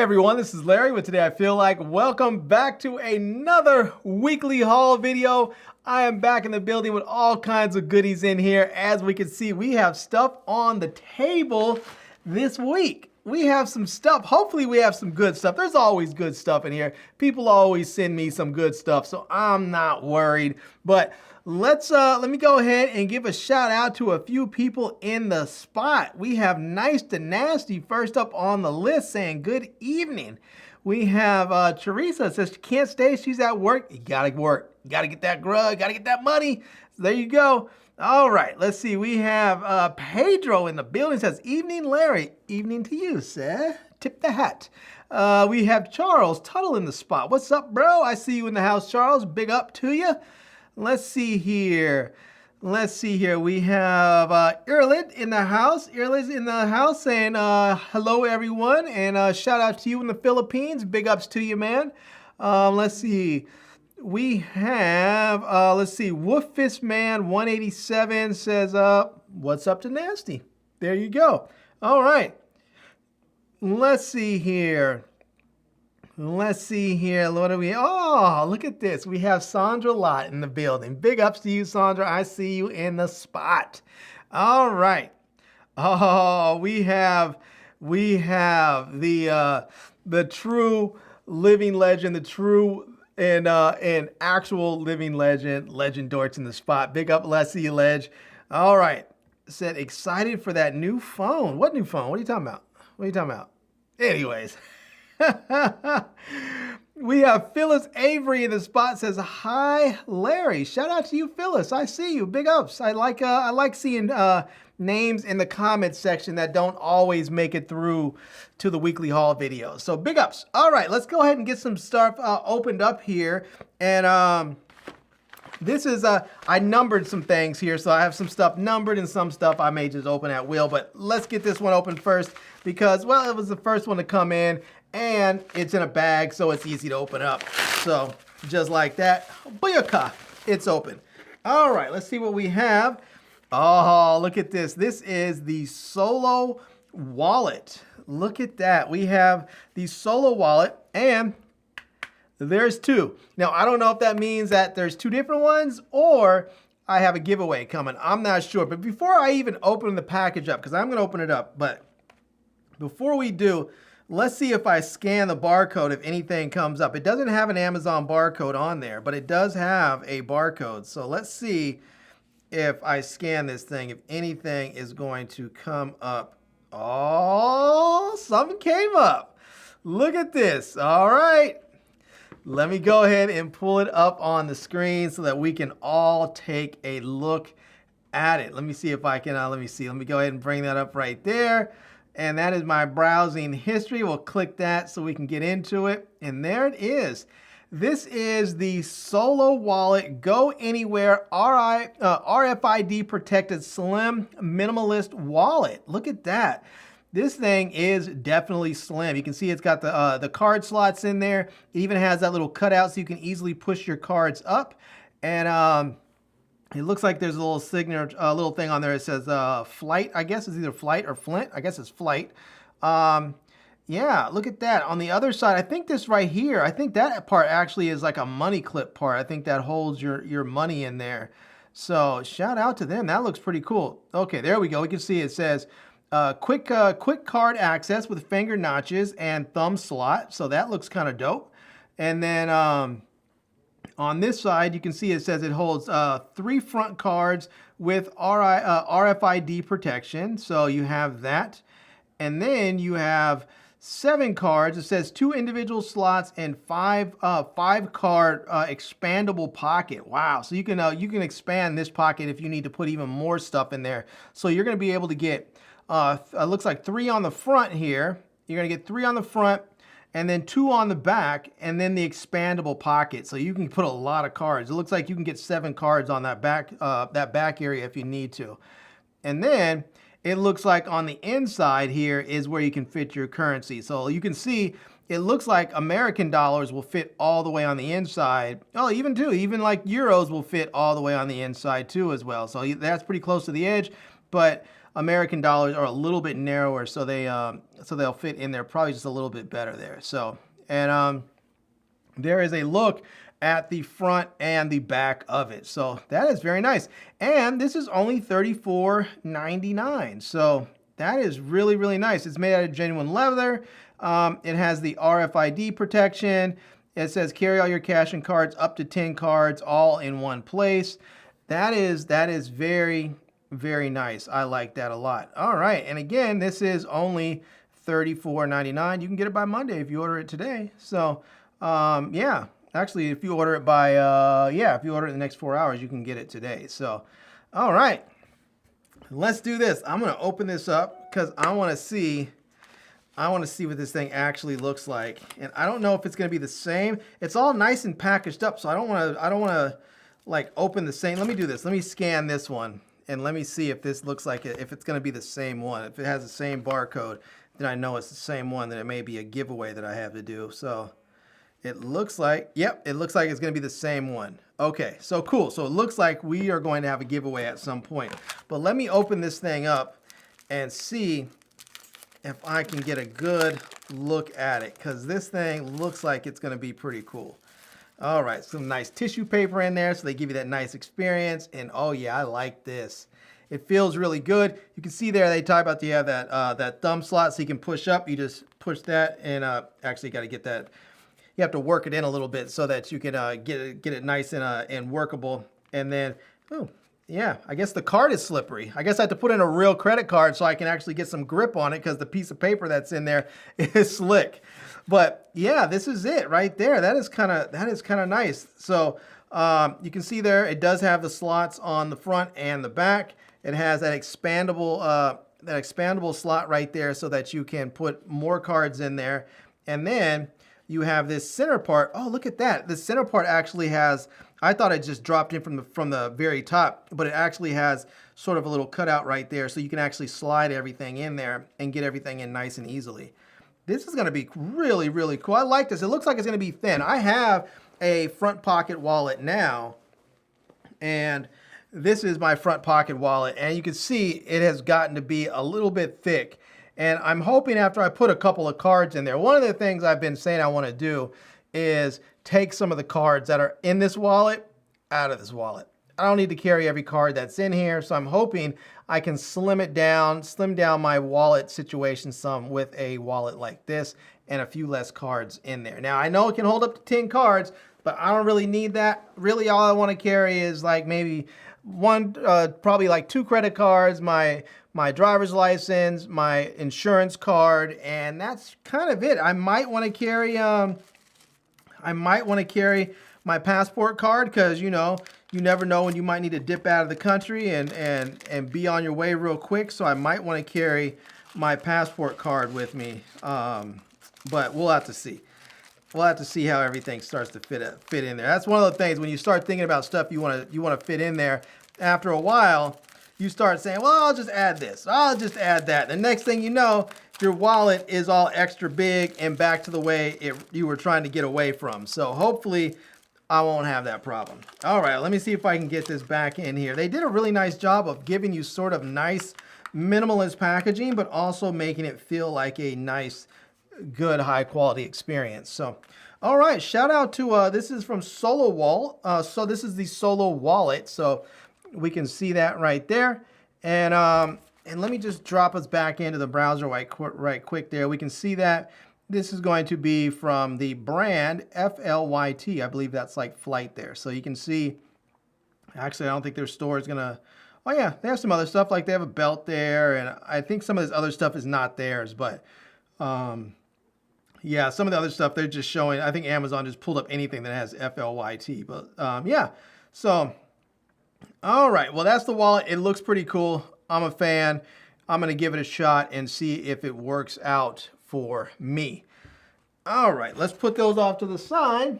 everyone, this is Larry with Today I Feel Like. Welcome back to another weekly haul video. I am back in the building with all kinds of goodies in here. As we can see, we have stuff on the table this week. We have some stuff. Hopefully we have some good stuff. There's always good stuff in here. People always send me some good stuff, so I'm not worried. But let me go ahead and give a shout out to a few people in the spot. We have Nice to Nasty first up on the list saying good evening. We have Teresa says she can't stay, she's at work. You gotta work, you gotta get that grub, gotta get that money. So there you go. All right, let's see. We have Pedro in the building says, evening Larry, evening to you, sir. Tip the hat. We have Charles Tuttle in the spot. What's up, bro? I see you in the house, Charles. Big up to you. Let's see here. We have Irlid in the house. Irlid's in the house saying hello, everyone, and shout out to you in the Philippines. Big ups to you, man. Let's see. We have, Wolf Fist Man 187 says, what's up to Nasty? There you go. All right. Let's see here. What do we, oh, look at this. We have Sandra Lott in the building. Big ups to you, Sandra. I see you in the spot. All right. Oh, we have the true living legend, the true and actual living legend Dortz in the spot. Big up, let's see you, Ledge. All right. Said excited for that new phone. What new phone? What are you talking about? Anyways. We have Phyllis Avery in the spot says, hi, Larry. Shout out to you, Phyllis. I see you. Big ups. I like seeing names in the comments section that don't always make it through to the weekly haul videos. So big ups. All right, let's go ahead and get some stuff opened up here. And this is, I numbered some things here, so I have some stuff numbered and some stuff I may just open at will. But let's get this one open first because, well, it was the first one to come in. And it's in a bag, so it's easy to open up. So just like that, booyaka, it's open. All right, let's see what we have. Oh, look at this. This is the Solo wallet. Look at that. We have the Solo wallet, and there's two. Now, I don't know if that means that there's two different ones or I have a giveaway coming. I'm not sure. But before I even open the package up, because I'm going to open it up, but before we do, let's see if I scan the barcode, if anything comes up. It doesn't have an Amazon barcode on there, but it does have a barcode. So let's see if I scan this thing, if anything is going to come up. Oh, something came up. Look at this. All right. Let me go ahead and pull it up on the screen so that we can all take a look at it. Let me see if I can, let me go ahead and bring that up right there. And that is my browsing history. We'll click that so we can get into it. And there it is. This is the Solo Wallet Go Anywhere RFID protected slim minimalist wallet. Look at that. This thing is definitely slim. You can see it's got the card slots in there. It even has that little cutout so you can easily push your cards up. And it looks like there's a little signature, little thing on there. It says Flight. I guess it's either Flight or Flint. I guess it's Flight. Yeah, look at that. On the other side, I think this right here, I think that part actually is like a money clip part. I think that holds your money in there. So shout out to them. That looks pretty cool. Okay, there we go. We can see it says quick card access with finger notches and thumb slot. So that looks kind of dope. And then on this side, you can see it says it holds 3 front cards with RFID protection. So you have that. And then you have 7 cards. It says 2 individual slots and 5 card expandable pocket. Wow. So you can expand this pocket if you need to put even more stuff in there. So you're going to be able to get, it looks like 3 on the front here. You're going to get 3 on the front, and then 2 on the back, and then the expandable pocket. So you can put a lot of cards. It looks like you can get 7 cards on that back area if you need to. And then it looks like on the inside here is where you can fit your currency. So you can see it looks like American dollars will fit all the way on the inside. Oh, even like euros will fit all the way on the inside too as well. So that's pretty close to the edge, but American dollars are a little bit narrower, so they'll fit in there probably just a little bit better there. So, and there is a look at the front and the back of it. So that is very nice. And this is only $34.99. So that is really, really nice. It's made out of genuine leather. It has the RFID protection. It says carry all your cash and cards, up to 10 cards, all in one place. That is very, very nice. I like that a lot. All right. And again, this is only $34.99. You can get it by Monday if you order it today. So yeah. Actually, if you order it by, if you order it in the next 4 hours, you can get it today. So, all right, let's do this. I'm going to open this up because I want to see what this thing actually looks like. And I don't know if it's going to be the same. It's all nice and packaged up, so I don't want to like open the same. Let me do this. Let me scan this one and let me see if this looks like it, if it's going to be the same one. If it has the same barcode, then I know it's the same one. Then it may be a giveaway that I have to do. So. It looks like, yep, it looks like it's going to be the same one. Okay, so cool. So it looks like we are going to have a giveaway at some point. But let me open this thing up and see if I can get a good look at it, because this thing looks like it's going to be pretty cool. All right, some nice tissue paper in there, so they give you that nice experience. And oh yeah, I like this. It feels really good. You can see there they talk about you have that thumb slot, so you can push up. You just push that, and actually got to get that. You have to work it in a little bit so that you can get it nice and workable. And then, oh, yeah, I guess the card is slippery. I guess I have to put in a real credit card so I can actually get some grip on it, because the piece of paper that's in there is slick. But yeah, this is it right there. That is kind of nice. So you can see there, it does have the slots on the front and the back. It has that expandable slot right there so that you can put more cards in there. And then you have this center part. Oh, look at that. The center part actually has, I thought it just dropped in from the very top, but it actually has sort of a little cutout right there, so you can actually slide everything in there and get everything in nice and easily. This is going to be really, really cool. I like this. It looks like it's going to be thin. I have a front pocket wallet now, and this is my front pocket wallet, and you can see it has gotten to be a little bit thick. And I'm hoping after I put a couple of cards in there, one of the things I've been saying I want to do is take some of the cards that are in this wallet out of this wallet. I don't need to carry every card that's in here, so I'm hoping I can slim down my wallet situation some with a wallet like this and a few less cards in there. Now, I know it can hold up to 10 cards, but I don't really need that. Really, all I want to carry is like maybe one, probably like 2 credit cards, my driver's license, my insurance card, and that's kind of it. I might want to carry my passport card, because you never know when you might need to dip out of the country and be on your way real quick. So I might want to carry my passport card with me. But we'll have to see. We'll have to see how everything starts to fit in there. That's one of the things when you start thinking about stuff you want to fit in there. After a while, you start saying, well, I'll just add this. I'll just add that. The next thing you know, your wallet is all extra big and back to the way you were trying to get away from. So hopefully I won't have that problem. All right, let me see if I can get this back in here. They did a really nice job of giving you sort of nice minimalist packaging, but also making it feel like a nice, good, high quality experience. So, all right, shout out to, this is from Solo Wall. So this is the Solo Wallet. So we can see that right there. And let me just drop us back into the browser right quick there. We can see that this is going to be from the brand FLYT. I believe that's like flight there. So you can see, actually, I don't think their store is going to, oh yeah, they have some other stuff, like they have a belt there. And I think some of this other stuff is not theirs, but yeah, some of the other stuff they're just showing. I think Amazon just pulled up anything that has FLYT. But yeah, so all right, well, that's the wallet. It looks pretty cool. I'm a fan. I'm going to give it a shot and see if it works out for me. All right, let's put those off to the side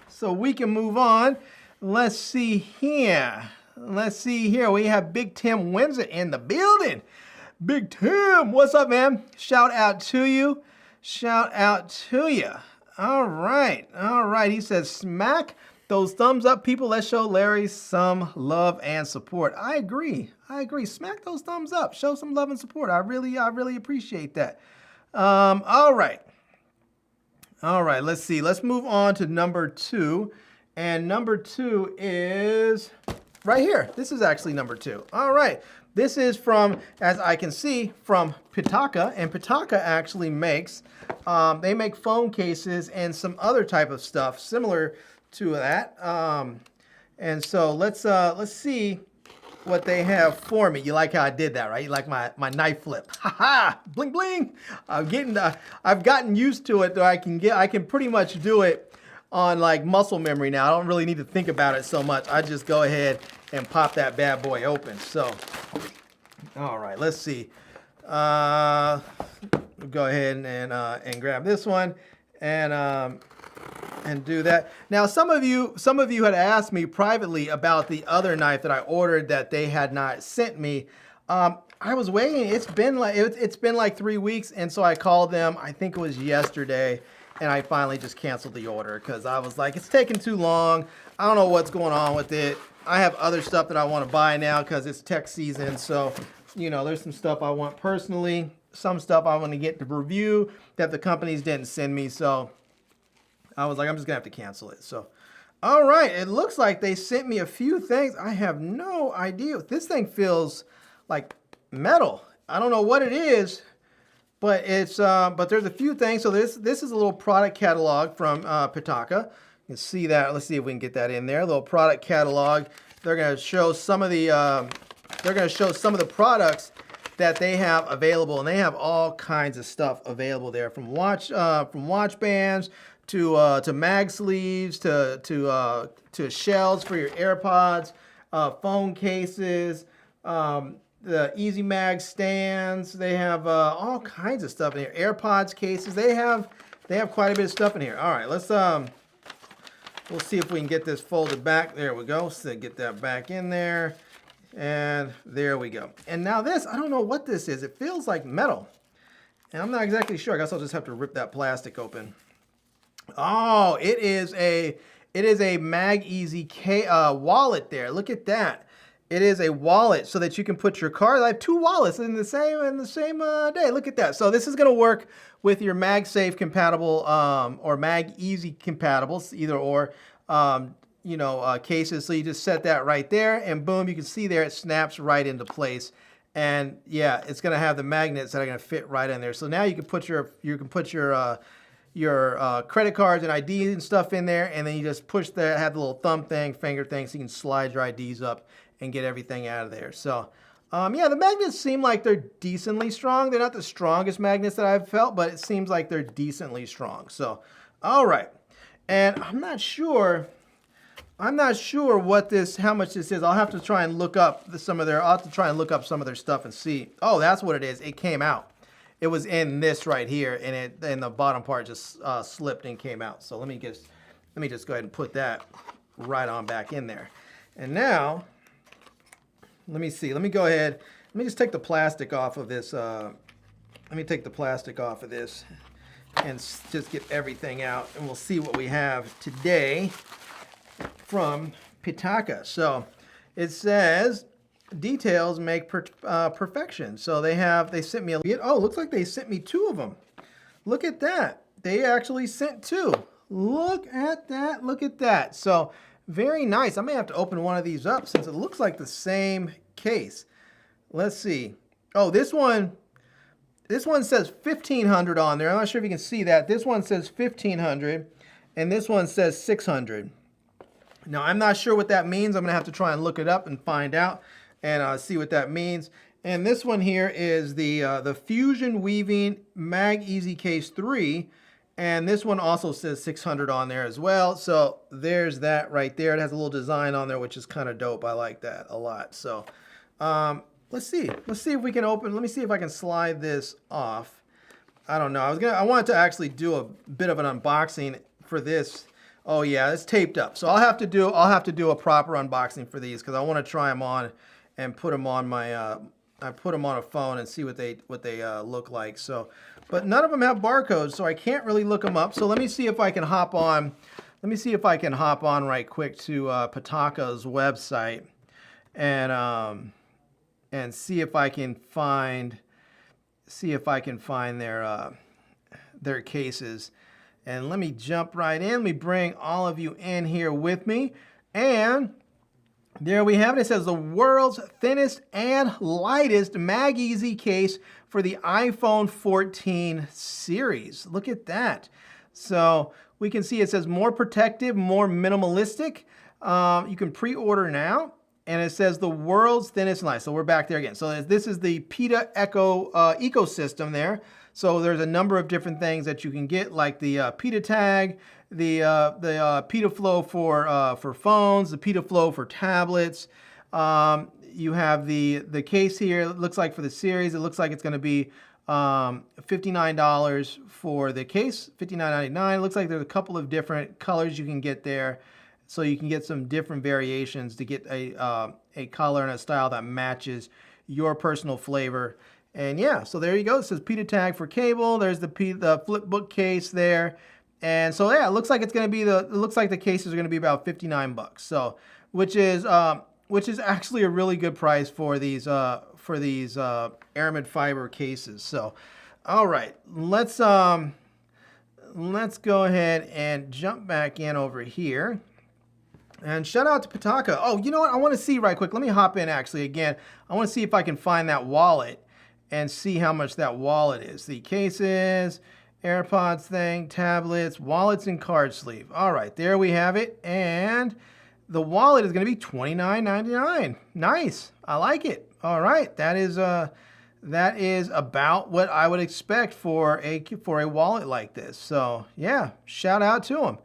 so we can move on. Let's see here. We have Big Tim Windsor in the building. Big Tim, what's up, man? Shout out to you. Shout out to you. All right. He says, smack those thumbs up, people. Let's show Larry some love and support. I agree. Smack those thumbs up. Show some love and support. I really appreciate that. All right. Let's see. Let's move on to number 2. And number 2 is right here. This is actually number 2. All right. This is from, as I can see, from Pitaka. And Pitaka actually makes, they make phone cases and some other type of stuff similar to that. And so let's see what they have for me. You like how I did that, right? You like my knife flip. Ha ha! Bling bling! I've gotten used to it, though. I can pretty much do it on like muscle memory now. I don't really need to think about it so much. I just go ahead and pop that bad boy open. So, all right, let's see. We'll go ahead and grab this one and do that. Now, some of you had asked me privately about the other knife that I ordered that they had not sent me. I was waiting. It's been like 3 weeks, and so I called them. I think it was yesterday, and I finally just canceled the order because I was like, it's taking too long. I don't know what's going on with it. I have other stuff that I want to buy now because it's tech season. So, you know, there's some stuff I want personally, some stuff I want to get to review that the companies didn't send me. So I was like, I'm just gonna have to cancel it. So, all right, it looks like they sent me a few things. I have no idea. This thing feels like metal. I don't know what it is, but it's but there's a few things. So this is a little product catalog from Pitaka. You can see that. Let's see if we can get that in there. A little product catalog. They're gonna show some of the products that they have available, and they have all kinds of stuff available there, from watch bands to mag sleeves to shells for your AirPods, phone cases, the Easy Mag stands. They have all kinds of stuff in here. AirPods cases. They have quite a bit of stuff in here. All right, let's we'll see if we can get this folded back. There we go. So get that back in there. And there we go. And now this, I don't know what this is. It feels like metal. And I'm not exactly sure. I guess I'll just have to rip that plastic open. Oh, it is a Mag Easy wallet there. Look at that. It is a wallet so that you can put your card. I have 2 wallets in the same day. Look at that. So this is going to work with your MagSafe compatible or Mag Easy compatible, either or. Cases. So you just set that right there, and boom, you can see there it snaps right into place. And yeah, it's going to have the magnets that are going to fit right in there. So now you can put your credit cards and IDs and stuff in there, and then you just push that, have the little thumb thing, finger thing, so you can slide your IDs up and get everything out of there. So yeah, the magnets seem like they're decently strong. They're not the strongest magnets that I've felt, but it seems like they're decently strong. So all right, and I'm not sure what how much this is. I'll have to try and look up some of their stuff and see. Oh, that's what it is. It came out. It was in this right here, and the bottom part just slipped and came out. So let me just go ahead and put that right on back in there. And now, let me see. Let me go ahead. Let me just take the plastic off of this. Let me take the plastic off of this and just get everything out, and we'll see what we have today from Pitaka. So it says details make perfection. So they sent me looks like they sent me 2 of them. Look at that. They actually sent 2. Look at that. So very nice. I may have to open one of these up since it looks like the same case. Let's see. Oh, this one says 1500 on there. I'm not sure if you can see that. This one says 1500 and this one says 600. Now, I'm not sure what that means. I'm going to have to try and look it up and find out and see what that means. And this one here is the Fusion Weaving Mag Easy Case 3. And this one also says 600 on there as well. So there's that right there. It has a little design on there, which is kind of dope. I like that a lot. So let's see. Let's see if we can open. Let me see if I can slide this off. I don't know. I wanted to actually do a bit of an unboxing for this. Oh yeah, it's taped up. So I'll have to do a proper unboxing for these because I want to try them on and put them on my put them on a phone and see what they look like. So, but none of them have barcodes, so I can't really look them up. So let me see if I can hop on. Let me see if I can hop on right quick to Pitaka's website and see if I can find their cases. And let me jump right in. Let me bring all of you in here with me. And there we have it. It says the world's thinnest and lightest Mag-Easy case for the iPhone 14 series. Look at that. So we can see it says more protective, more minimalistic. You can pre-order now. And it says the world's thinnest and lightest. So we're back there again. So this is the Pitaka ecosystem there. So there's a number of different things that you can get, like the Pitaka, the Pitaflow for phones, the Pitaflow for tablets. You have the case here. It looks like for the series, it looks like it's going to be $59 for the case, $59.99. It looks like there's a couple of different colors you can get there. So you can get some different variations to get a color and a style that matches your personal flavor. And yeah, so there you go. It says Pitaka for cable. There's the flip book case there. And so yeah, it looks like it's going to be it looks like the cases are going to be about 59 bucks. So which is actually a really good price for these aramid fiber cases. So all right, let's go ahead and jump back in over here. And shout out to Pitaka. Oh, you know what? I want to see right quick. Let me hop in actually again. I want to see if I can find that wallet and see how much that wallet is. The cases, AirPods thing, tablets, wallets, and card sleeve. All right, there we have it. And the wallet is going to be $29.99. Nice. I like it. All right, that is about what I would expect for a wallet like this. So yeah, shout out to them.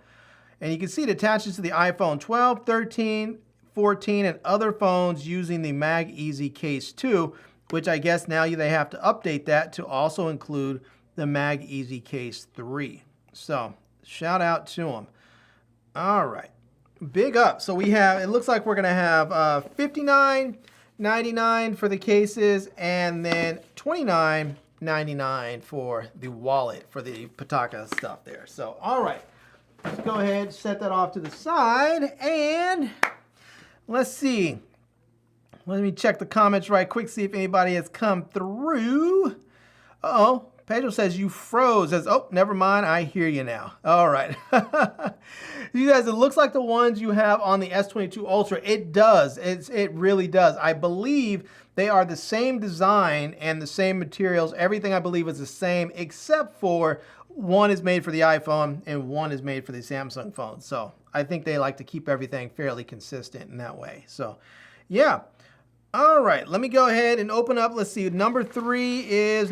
And you can see it attaches to the iPhone 12, 13, 14, and other phones using the Mag-Easy Case 2, which I guess now they have to update that to also include the Mag-Easy Case 3. So shout out to them. All right, big up. So we have, it looks like we're going to have $59.99 for the cases and then $29.99 for the wallet for the Pitaka stuff there. So all right. Let's go ahead and set that off to the side, and let's see. Let me check the comments right quick, see if anybody has come through. Uh-oh, Pedro says you froze. Says, oh, never mind, I hear you now. All right. You guys, it looks like the ones you have on the S22 Ultra. It does. It really does. I believe they are the same design and the same materials. Everything I believe is the same, except for one is made for the iPhone and one is made for the Samsung phone. So I think they like to keep everything fairly consistent in that way. So yeah. All right, let me go ahead and open up. Let's see, number three is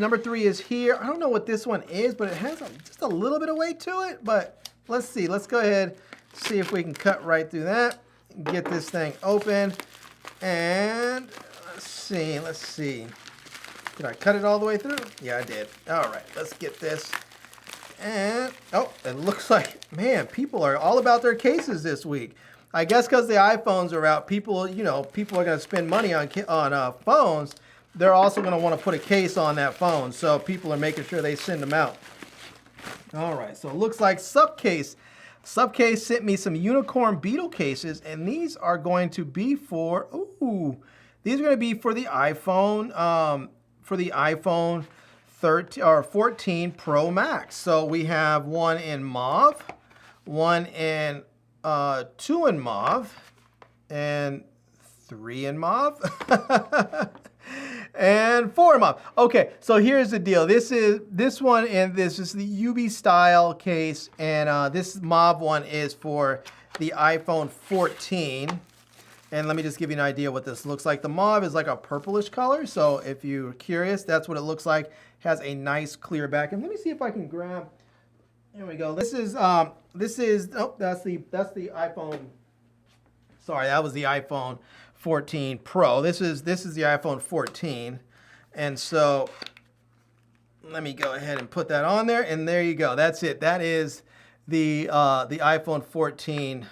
here. I don't know what this one is, but it has just a little bit of weight to it. But let's see, let's go ahead, see if we can cut right through that, get this thing open. And let's see. Did I cut it all the way through? Yeah, I did. All right, let's get this. And, oh, it looks like, man, people are all about their cases this week. I guess because the iPhones are out, people are going to spend money on phones. They're also going to want to put a case on that phone. So people are making sure they send them out. All right, so it looks like SUPCASE sent me some unicorn Beetle cases, and these are going to be for, these are going to be for the iPhone, 13 or 14 Pro Max. So we have one in mauve, one in 2 in mauve, and 3 in mauve, and 4 in mauve. Okay, so here's the deal. This is the UV style case, and this mauve one is for the iPhone 14. And let me just give you an idea what this looks like. The mauve is like a purplish color, so if you're curious, that's what it looks like. Has a nice clear back. And let me see if I can grab. There we go. This is oh, that's the iPhone. Sorry, that was the iPhone 14 Pro. This is the iPhone 14, and so let me go ahead and put that on there. And there you go. That's it. That is the iPhone 14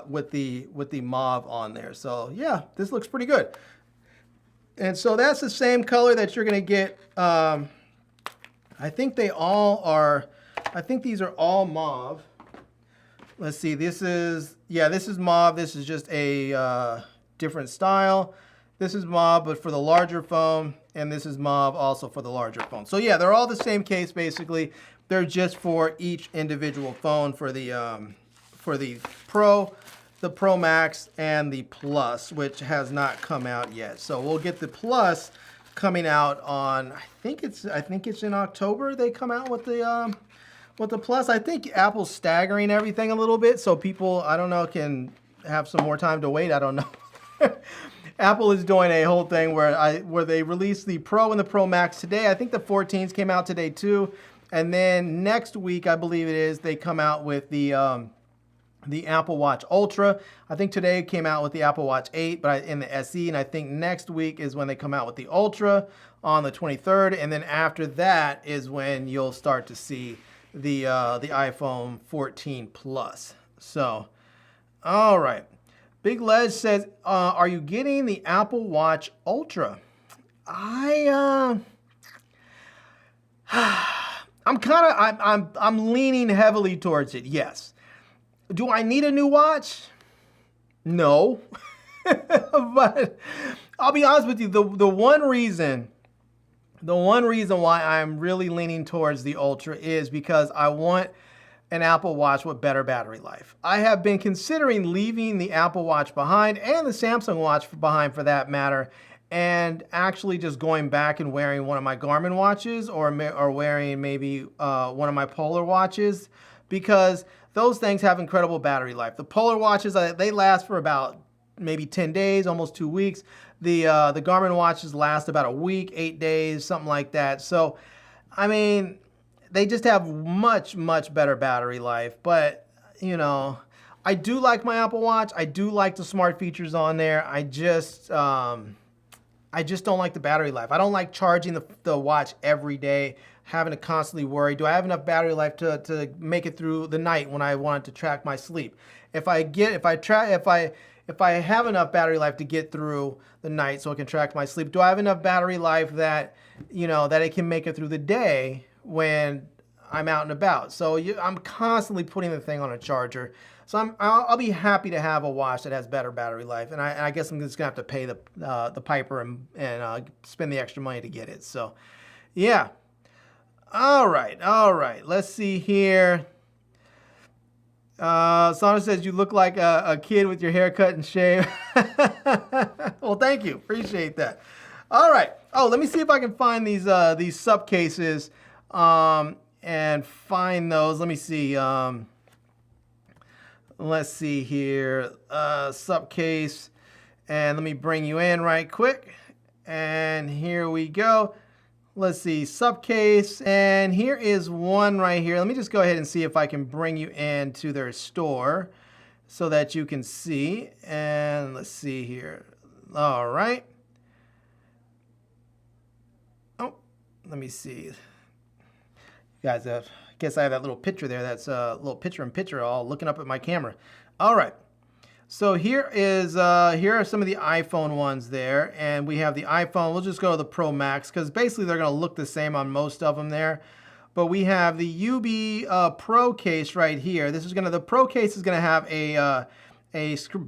with the mauve on there. So yeah, this looks pretty good. And so that's the same color that you're going to get. I think they all are, I think these are all mauve. Let's see, this is mauve. This is just a different style. This is mauve, but for the larger phone, and this is mauve also for the larger phone. So yeah, they're all the same case basically. They're just for each individual phone for the Pro, the Pro Max, and the Plus, which has not come out yet. So we'll get the Plus coming out on, I think it's in October they come out with the Plus. I think Apple's staggering everything a little bit, so people, I don't know, can have some more time to wait. I don't know. Apple is doing a whole thing where they release the Pro and the Pro Max today. I think the 14s came out today too. And then next week, I believe it is, they come out with the Apple Watch Ultra. I think today it came out with the Apple Watch 8, but in the SE, and I think next week is when they come out with the Ultra on the 23rd, and then after that is when you'll start to see the iPhone 14 Plus. So, all right. Big Les says, are you getting the Apple Watch Ultra? I'm leaning heavily towards it, yes. Do I need a new watch? No. But I'll be honest with you, the one reason why I'm really leaning towards the Ultra is because I want an Apple Watch with better battery life. I have been considering leaving the Apple Watch behind, and the Samsung Watch behind for that matter, and actually just going back and wearing one of my Garmin watches or wearing maybe one of my Polar watches, because those things have incredible battery life. The Polar watches, they last for about maybe 10 days, almost 2 weeks. The Garmin watches last about a week, 8 days, something like that. So, I mean, they just have much, much better battery life. But, you know, I do like my Apple Watch. I do like the smart features on there. I just don't like the battery life. I don't like charging the watch every day, having to constantly worry, do I have enough battery life to make it through the night when I want to track my sleep? If I have enough battery life to get through the night so I can track my sleep, do I have enough battery life that, you know, that it can make it through the day when I'm out and about? So I'm constantly putting the thing on a charger. So I'll be happy to have a watch that has better battery life, and I guess I'm just gonna have to pay the piper and spend the extra money to get it. So, yeah. All right. Let's see here. Sana says you look like a kid with your haircut and shave. Well, thank you. Appreciate that. All right. Oh, let me see if I can find these SUPCASEs and find those. Let me see. Let's see here. SUPCASE. And let me bring you in right quick. And here we go. Let's see, SUPCASE, and here is one right here. Let me just go ahead and see if I can bring you into their store so that you can see. And let's see here. All right. Oh, let me see. You guys, I guess I have that little picture there. That's a little picture-in-picture all looking up at my camera. All right. So here are some of the iPhone ones there, and we have the iPhone. We'll just go to the Pro Max because basically they're going to look the same on most of them there. But we have the UB Pro case right here. The Pro case is going to have a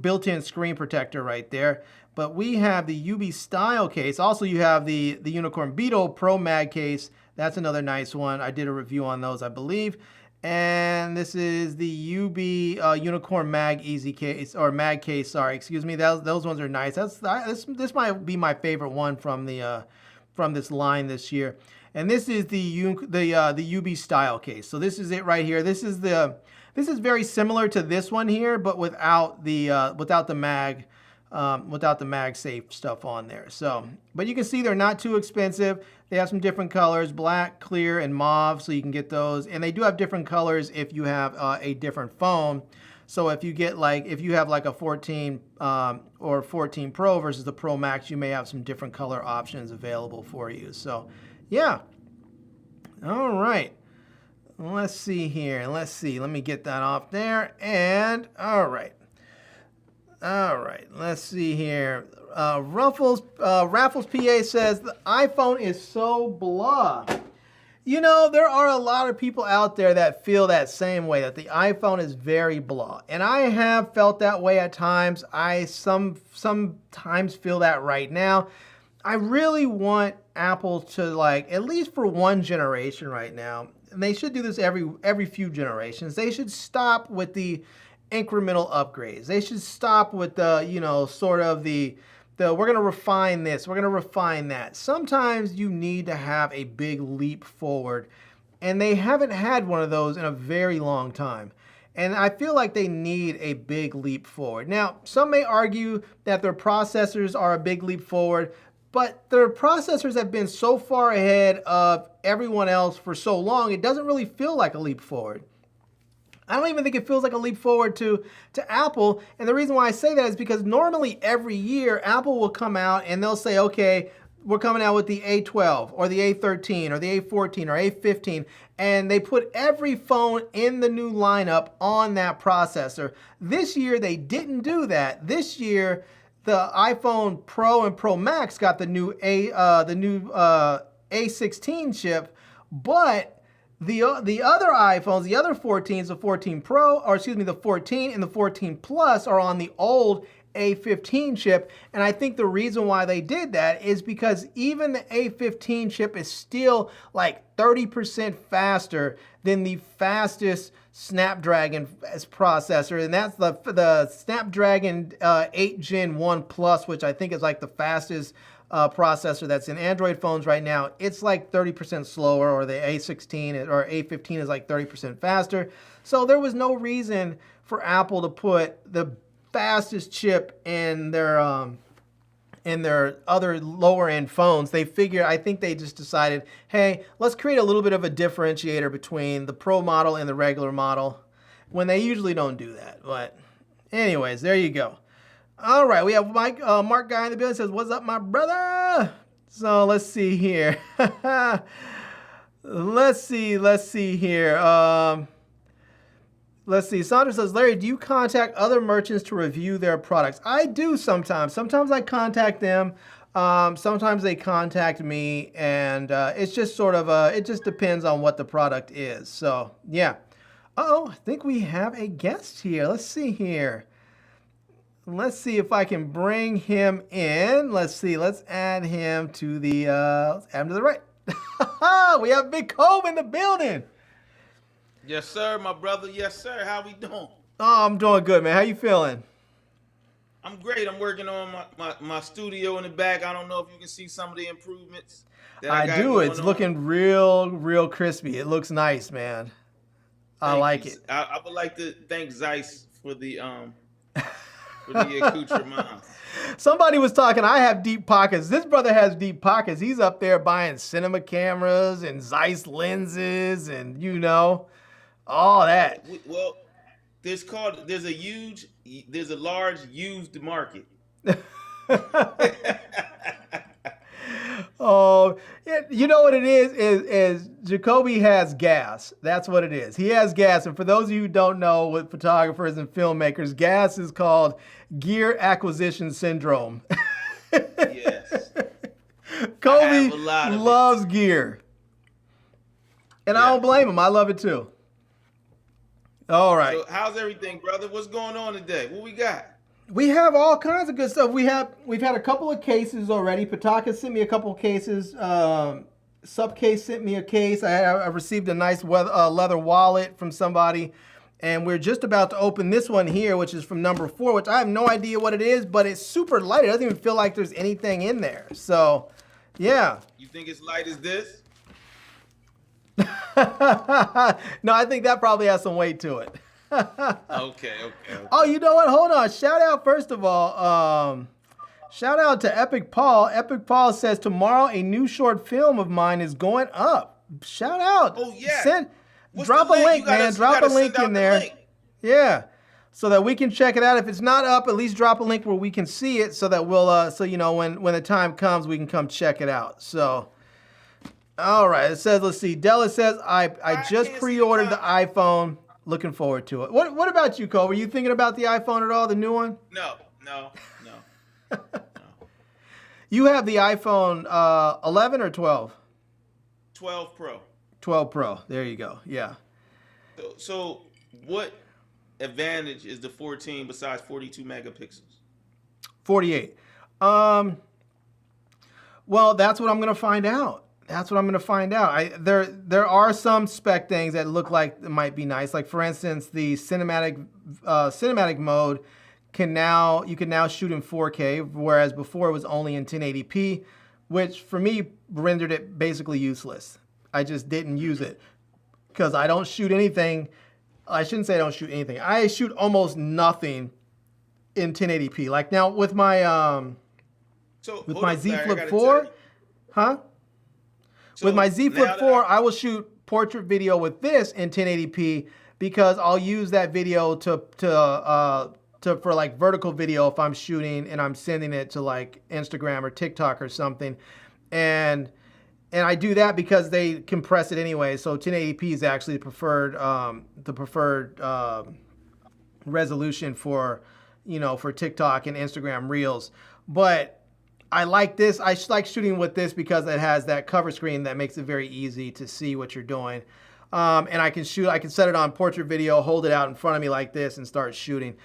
built-in screen protector right there. But we have the UB Style case. Also, you have the Unicorn Beetle Pro Mag case. That's another nice one. I did a review on those, I believe. And this is the UB Unicorn Mag Easy case, or Mag case. Sorry, excuse me. Those ones are nice. This might be my favorite one from this line this year. And this is the UB Style case. So this is it right here. This is very similar to this one here, but without the MagSafe stuff on there. So, but you can see they're not too expensive. They have some different colors, black, clear, and mauve, so you can get those. And they do have different colors if you have a different phone. So if you have like a 14 or 14 Pro versus the Pro Max, you may have some different color options available for you. So, yeah. All right. Let's see here. Let me get that off there. And all right. All right, let's see here. Raffles PA says the iPhone is so blah. You know, there are a lot of people out there that feel that same way, that the iPhone is very blah. And I have felt that way at times. I sometimes feel that right now. I really want Apple to, like, at least for one generation right now, and they should do this every few generations, they should stop with the incremental upgrades. They should stop with the, you know, sort of the we're going to refine this, we're going to refine that. Sometimes you need to have a big leap forward, and they haven't had one of those in a very long time. And I feel like they need a big leap forward. Now, some may argue that their processors are a big leap forward, but their processors have been so far ahead of everyone else for so long, it doesn't really feel like a leap forward. I don't even think it feels like a leap forward to Apple. And the reason why I say that is because normally every year Apple will come out and they'll say, okay, we're coming out with the A12 or the A13 or the A14 or A15. And they put every phone in the new lineup on that processor. This year they didn't do that. This year the iPhone Pro and Pro Max got the new A16 chip, but the other iPhones, the other 14s, the 14 Pro, or excuse me, the 14 and the 14 Plus are on the old A15 chip. And I think the reason why they did that is because even the A15 chip is still like 30% faster than the fastest Snapdragon processor. And that's the Snapdragon 8 Gen 1 Plus, which I think is like the fastest processor that's in Android phones right now. It's like 30% slower, or the A16 or A15 is like 30% faster. So there was no reason for Apple to put the fastest chip in their other lower end phones. They figured, I think they just decided, hey, let's create a little bit of a differentiator between the Pro model and the regular model, when they usually don't do that. But anyways, there you go. All right, we have Mark Guy in the building, says, what's up, my brother? So let's see here. Let's see here. Let's see. Sandra says, Larry, do you contact other merchants to review their products? I do sometimes. Sometimes I contact them. Sometimes they contact me, and it's just sort of it just depends on what the product is. So yeah. I think we have a guest here. Let's see here. Let's see if I can bring him in. Let's see. Let's add him to the right. We have Big Cove in the building. Yes, sir, my brother. Yes, sir. How we doing? Oh, I'm doing good, man. How you feeling? I'm great. I'm working on my studio in the back. I don't know if you can see some of the improvements that I do. It's looking real crispy. It looks nice, man. I like it. I would like to thank Zeiss for the accoutrement. Somebody was talking, I have deep pockets. This brother has deep pockets. He's up there buying cinema cameras and Zeiss lenses and, you know, all that. Well, there's a large used market. Oh, you know what it is Jacoby has gas. That's what it is. He has gas. And for those of you who don't know, with photographers and filmmakers, gas is called gear acquisition syndrome. Yes. Kobe loves gear. And yeah. I don't blame him. I love it too. All right. So how's everything, brother? What's going on today? What we got? We have all kinds of good stuff. We've had a couple of cases already. Pitaka sent me a couple of cases. SUPCASE sent me a case. I received a nice leather wallet from somebody. And we're just about to open this one here, which is from number 4, which I have no idea what it is, but it's super light. It doesn't even feel like there's anything in there. So, yeah. You think it's light as this? No, I think that probably has some weight to it. Okay. Oh, you know what? Hold on. Shout out, first of all. Shout out to Epic Paul. Epic Paul says, tomorrow a new short film of mine is going up. Shout out. Oh, yeah. Drop a link, man. Drop a link in there. Yeah. So that we can check it out. If it's not up, at least drop a link where we can see it, so that we'll, so, you know, when the time comes, we can come check it out. So, all right. It says, let's see. Della says, I just pre-ordered the iPhone. Looking forward to it. What about you, Cole? Were you thinking about the iPhone at all, the new one? No, no, no. You have the iPhone 11 or 12? 12 Pro. 12 Pro. There you go. Yeah. So what advantage is the 14 besides 42 megapixels? 48. Well, that's what I'm going to find out. That's what I'm going to find out. There are some spec things that look like it might be nice. Like for instance, the cinematic mode you can now shoot in 4K, whereas before it was only in 1080p, which for me rendered it basically useless. I just didn't use it because I don't shoot anything. I shouldn't say I don't shoot anything. I shoot almost nothing in 1080p. Like now with my my Z Flip 4, huh? With my Z Flip 4, I will shoot portrait video with this in 1080p because I'll use that video for like vertical video if I'm shooting and I'm sending it to like Instagram or TikTok or something, and I do that because they compress it anyway. So 1080p is actually the preferred resolution for for TikTok and Instagram Reels. But I like this. I like shooting with this because it has that cover screen that makes it very easy to see what you're doing. And I can set it on portrait video, hold it out in front of me like this and start shooting.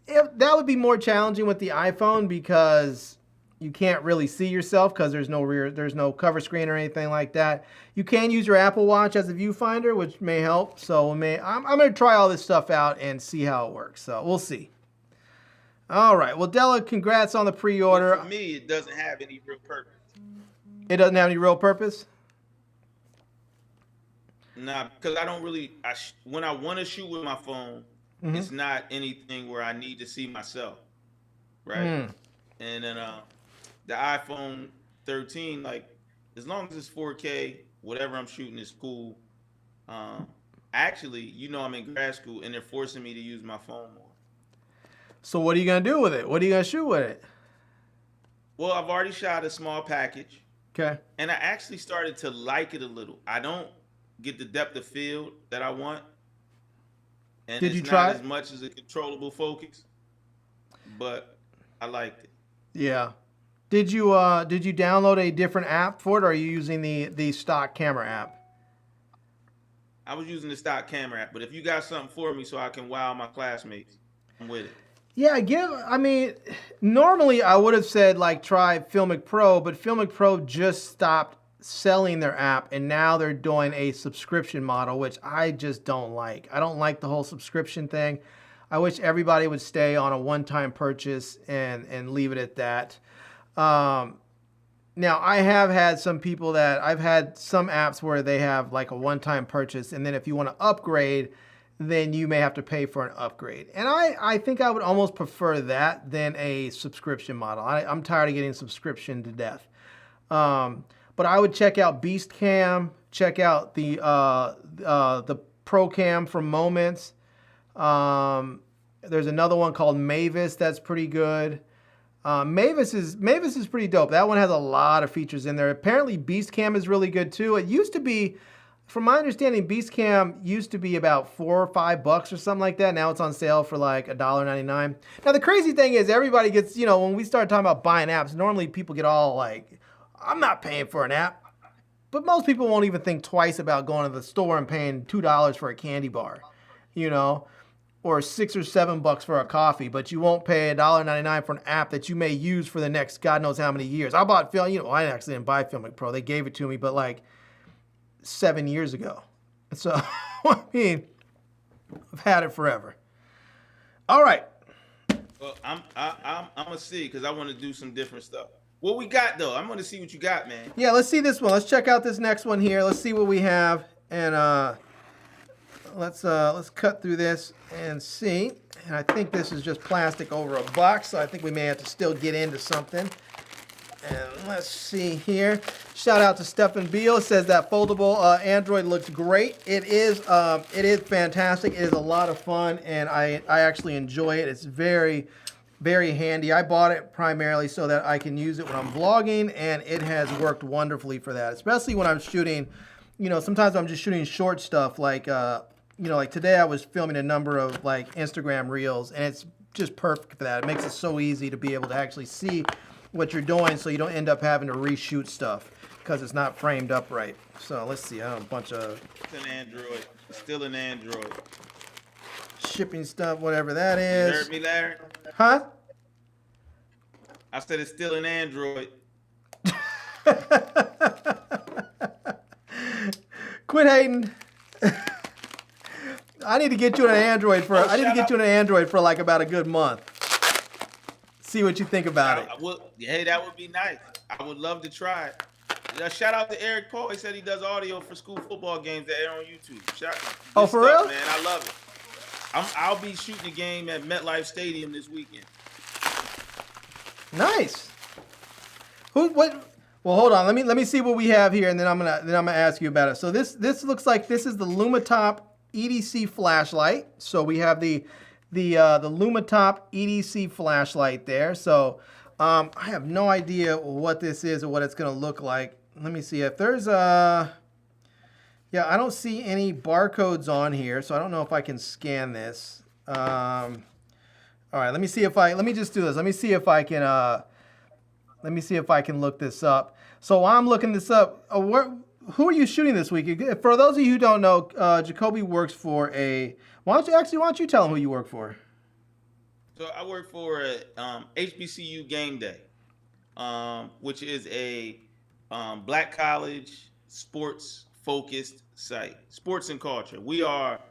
That would be more challenging with the iPhone because you can't really see yourself because there's no cover screen or anything like that. You can use your Apple Watch as a viewfinder, which may help. So I'm going to try all this stuff out and see how it works. So we'll see. All right. Well, Della, congrats on the pre-order. For me, it doesn't have any real purpose. It doesn't have any real purpose? Nah, because I don't really. When I want to shoot with my phone, it's not anything where I need to see myself, right? And then the iPhone 13, like as long as it's 4K, whatever I'm shooting is cool. Actually, I'm in grad school and they're forcing me to use my phone more. So what are you gonna do with it? What are you gonna shoot with it? Well, I've already shot a small package. Okay. And I actually started to like it a little. I don't get the depth of field that I want. And Did it's you try not as much as a controllable focus, but I liked it. Yeah. Did you download a different app for it, or are you using the stock camera app? I was using the stock camera app, but if you got something for me so I can wow my classmates, I'm with it. Yeah, normally I would have said like try Filmic Pro, but Filmic Pro just stopped selling their app and now they're doing a subscription model, which I just don't like. I don't like the whole subscription thing. I wish everybody would stay on a one-time purchase and leave it at that. Now I have had some people I've had some apps where they have like a one-time purchase, and then if you want to upgrade, then you may have to pay for an upgrade. And I think I would almost prefer that than a subscription model. I'm tired of getting subscription to death. But I would check out Beastcam, check out the ProCam from Moments. There's another one called Mavis that's pretty good. Mavis is pretty dope. That one has a lot of features in there. Apparently Beastcam is really good too. It used to be, from my understanding, Beastcam used to be about $4 or $5 or something like that. Now it's on sale for like $1.99. Now the crazy thing is everybody gets, when we start talking about buying apps, normally people get all like, I'm not paying for an app. But most people won't even think twice about going to the store and paying $2 for a candy bar, or $6 or $7 for a coffee, but you won't pay $1.99 for an app that you may use for the next God knows how many years. I bought Film, I actually didn't buy Filmic Pro. They gave it to me, but like 7 years ago. So, I've had it forever. All right. Well, I'm gonna see because I want to do some different stuff. What we got though? I'm gonna see what you got, man. Yeah, let's see this one. Let's check out this next one here. Let's see what we have, and let's cut through this and see. And I think this is just plastic over a box, so I think we may have to still get into something. And let's see here. Shout out to Stephen Beal. Says that foldable Android looks great. It is fantastic. It is a lot of fun, and I actually enjoy it. It's very, very handy. I bought it primarily so that I can use it when I'm vlogging, and it has worked wonderfully for that, especially when I'm shooting, sometimes I'm just shooting short stuff like, like today I was filming a number of like Instagram Reels, and it's just perfect for that. It makes it so easy to be able to actually see what you're doing, so you don't end up having to reshoot stuff because it's not framed up right. So let's see. I have a bunch of It's an Android. It's still an Android. shipping stuff, whatever that is. You heard me, Larry? Huh? I said it's still an Android. Quit hating. I need to get you an Android for. I need to get you an Android for like about a good month. See what you think about it. Hey, that would be nice. I would love to try it. Shout out to Eric Paul. He said he does audio for school football games that air on YouTube. Oh, for real? Man, I love it. I'll be shooting a game at MetLife Stadium this weekend. Nice. What? Well, hold on. Let me see what we have here, and then I'm gonna ask you about it. So this looks like this is the LumiTop EDC flashlight. So we have the LumiTop EDC flashlight there. So I have no idea what this is or what it's gonna look like. Let me see if there's yeah, I don't see any barcodes on here, so I don't know if I can scan this. All right, let me see if let me just do this. Let me see if I can look this up. So while I'm looking this up, who are you shooting this week? For those of you who don't know, Jacoby works for a. Why don't you tell him who you work for? So I work for HBCU Game Day, which is a black college sports focused site, sports and culture. We are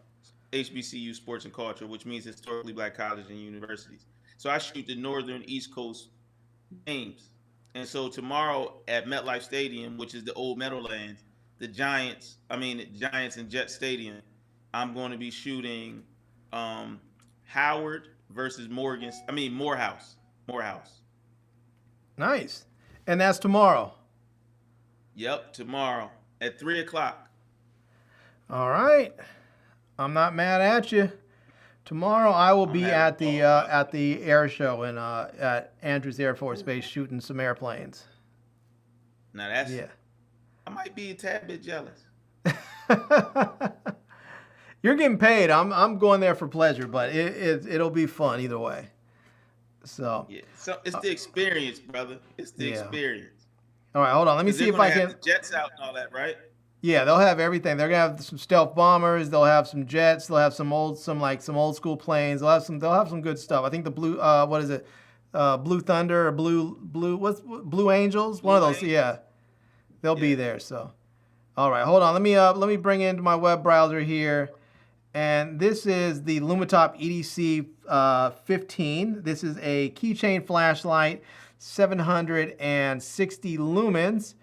HBCU Sports and Culture, which means historically black colleges and universities. So I shoot the Northern East Coast games. And so tomorrow at MetLife Stadium, which is the old Meadowlands, Giants and Jet Stadium, I'm going to be shooting Howard versus Morehouse. Nice. And that's tomorrow. Yep, tomorrow at 3:00. All right. I'm not mad at you. Tomorrow I will be at the air show at Andrews Air Force Base shooting some airplanes. Now that's yeah. I might be a tad bit jealous. You're getting paid. I'm going there for pleasure, but it'll be fun either way. So yeah, so it's the experience, brother. It's the experience. All right, hold on. Let me see if I can. The jets out and all that, right? Yeah, they'll have everything. They're gonna have some stealth bombers. They'll have some jets. They'll have some old school planes. They'll have some good stuff. I think the blue Blue Thunder or Blue Angels. One of those. Yeah, they'll be there. So, all right, hold on. Let me bring into my web browser here, and this is the LumiTop EDC 15. This is a keychain flashlight, 760 lumens.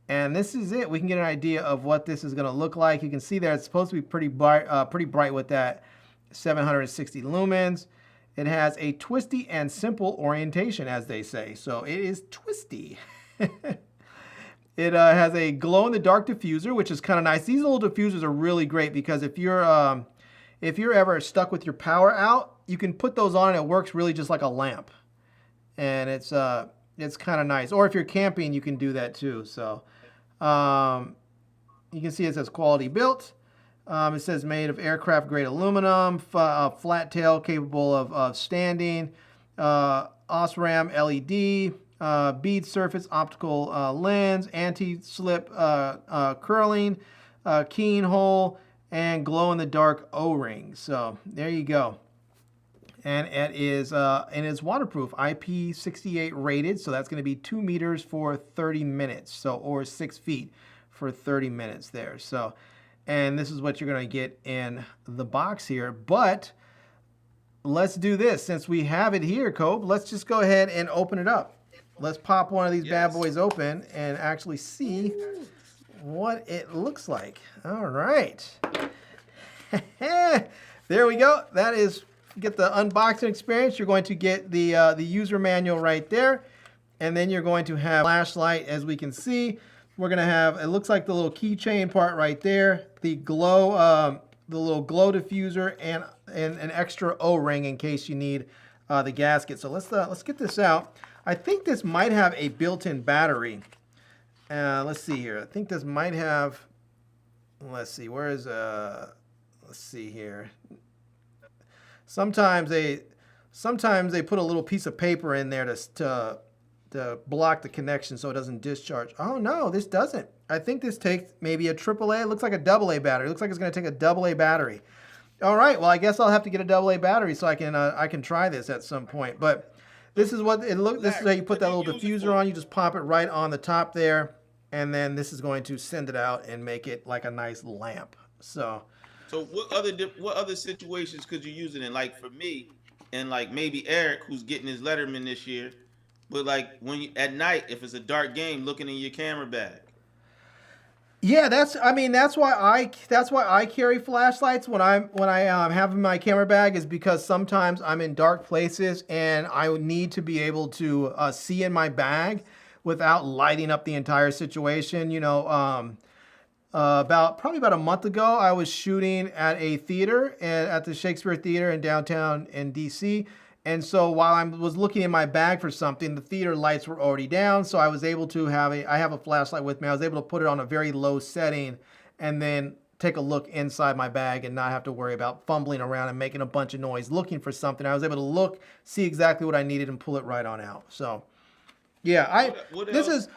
And this is it. We can get an idea of what this is going to look like. You can see there it's supposed to be pretty bright with that 760 lumens. It has a twisty and simple orientation, as they say. So it is twisty. It has a glow-in-the-dark diffuser, which is kind of nice. These little diffusers are really great because if you're ever stuck with your power out, you can put those on and it works really just like a lamp. And it's kind of nice. Or if you're camping, you can do that too. So you can see it says quality built. It says made of aircraft grade aluminum, flat tail capable of standing, OSRAM LED, bead surface optical lens, anti-slip curling, keyhole, and glow-in-the-dark O-ring. So there you go. And it is waterproof, IP68 rated, so that's going to be 2 meters for 30 minutes, so or 6 feet for 30 minutes there. So, and this is what you're going to get in the box here. But let's do this since we have it here, Cope. Let's just go ahead and open it up. Let's pop one of these bad boys open and actually see what it looks like. All right, there we go. That is. Get the unboxing experience. You're going to get the user manual right there, and then you're going to have flashlight. As we can see, we're going to have, it looks like the little keychain part right there, the little glow diffuser, and an extra O-ring in case you need the gasket. So let's get this out. I think this might have a built-in battery. Let's see here. I think this might have. Let's see. Where is let's see here. Sometimes sometimes they put a little piece of paper in there to block the connection so it doesn't discharge. Oh no, this doesn't. I think this takes maybe a AAA. It looks like a AA battery. It looks like it's going to take a AA battery. All right, well I guess I'll have to get a AA battery so I can try this at some point. But this is what it looks. This is how you put that little diffuser on. You just pop it right on the top there, and then this is going to send it out and make it like a nice lamp. So what other situations could you use it in? Like for me, and like maybe Eric, who's getting his Letterman this year. But like when you, at night, if it's a dark game, looking in your camera bag. Yeah, that's why I carry flashlights when I have in my camera bag, is because sometimes I'm in dark places and I need to be able to see in my bag without lighting up the entire situation. You know, probably about a month ago, I was shooting at a theater at the Shakespeare Theater in downtown in DC. And so while I was looking in my bag for something, the theater lights were already down. So I was able to I have a flashlight with me. I was able to put it on a very low setting and then take a look inside my bag and not have to worry about fumbling around and making a bunch of noise looking for something. I was able to look, see exactly what I needed and pull it right on out. So yeah, because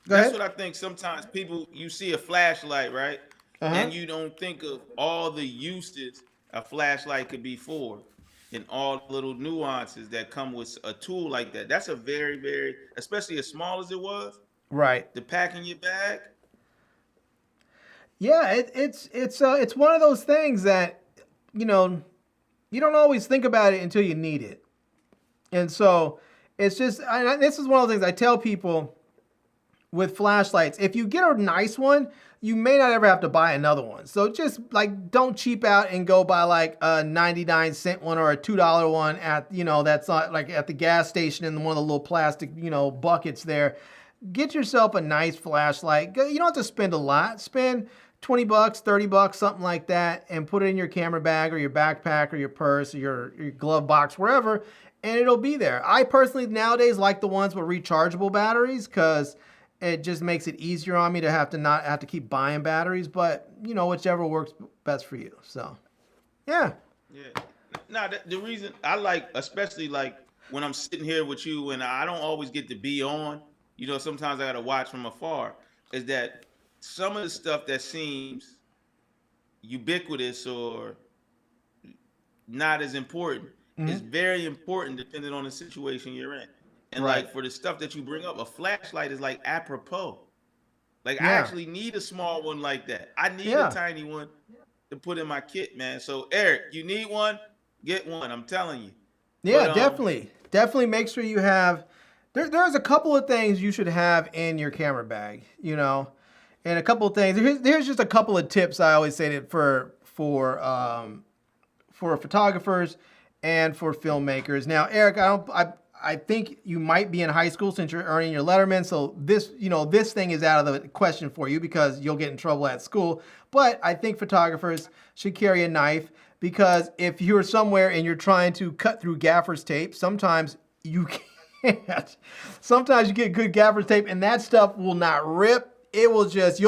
that's what I think sometimes people, you see a flashlight, right? And you don't think of all the uses a flashlight could be for. And all the little nuances that come with a tool like that. That's a very, very, especially as small as it was. Right. To pack in your bag. Yeah, it's one of those things that, you know, you don't always think about it until you need it. And so it's just, this is one of the things I tell people with flashlights. If you get a nice one, you may not ever have to buy another one. So just like, don't cheap out and go buy like a 99-cent one or a $2 one at, you know, that's not like at the gas station in one of the little plastic, you know, buckets there. Get yourself a nice flashlight. You don't have to spend a lot. Spend $20, $30, something like that, and put it in your camera bag or your backpack or your purse or your glove box, wherever, and it'll be there. I personally nowadays like the ones with rechargeable batteries because it just makes it easier on me to not have to keep buying batteries, but you know, whichever works best for you. So, yeah. Yeah. Now, the reason I like, especially like when I'm sitting here with you and I don't always get to be on, you know, sometimes I got to watch from afar, is that some of the stuff that seems ubiquitous or not as important is very important depending on the situation you're in. And like for the stuff that you bring up, a flashlight is like apropos. Like I actually need a small one like that. I need a tiny one to put in my kit, man. So Eric, you need one, get one. I'm telling you. Yeah, but, definitely make sure you have. There's a couple of things you should have in your camera bag, you know, and a couple of things. Here's just a couple of tips I always say that for photographers and for filmmakers. Now, Eric, I think you might be in high school since you're earning your Letterman. So this thing is out of the question for you because you'll get in trouble at school. But I think photographers should carry a knife because if you're somewhere and you're trying to cut through gaffer's tape, sometimes you can't. Sometimes you get good gaffer's tape and that stuff will not rip. It will just,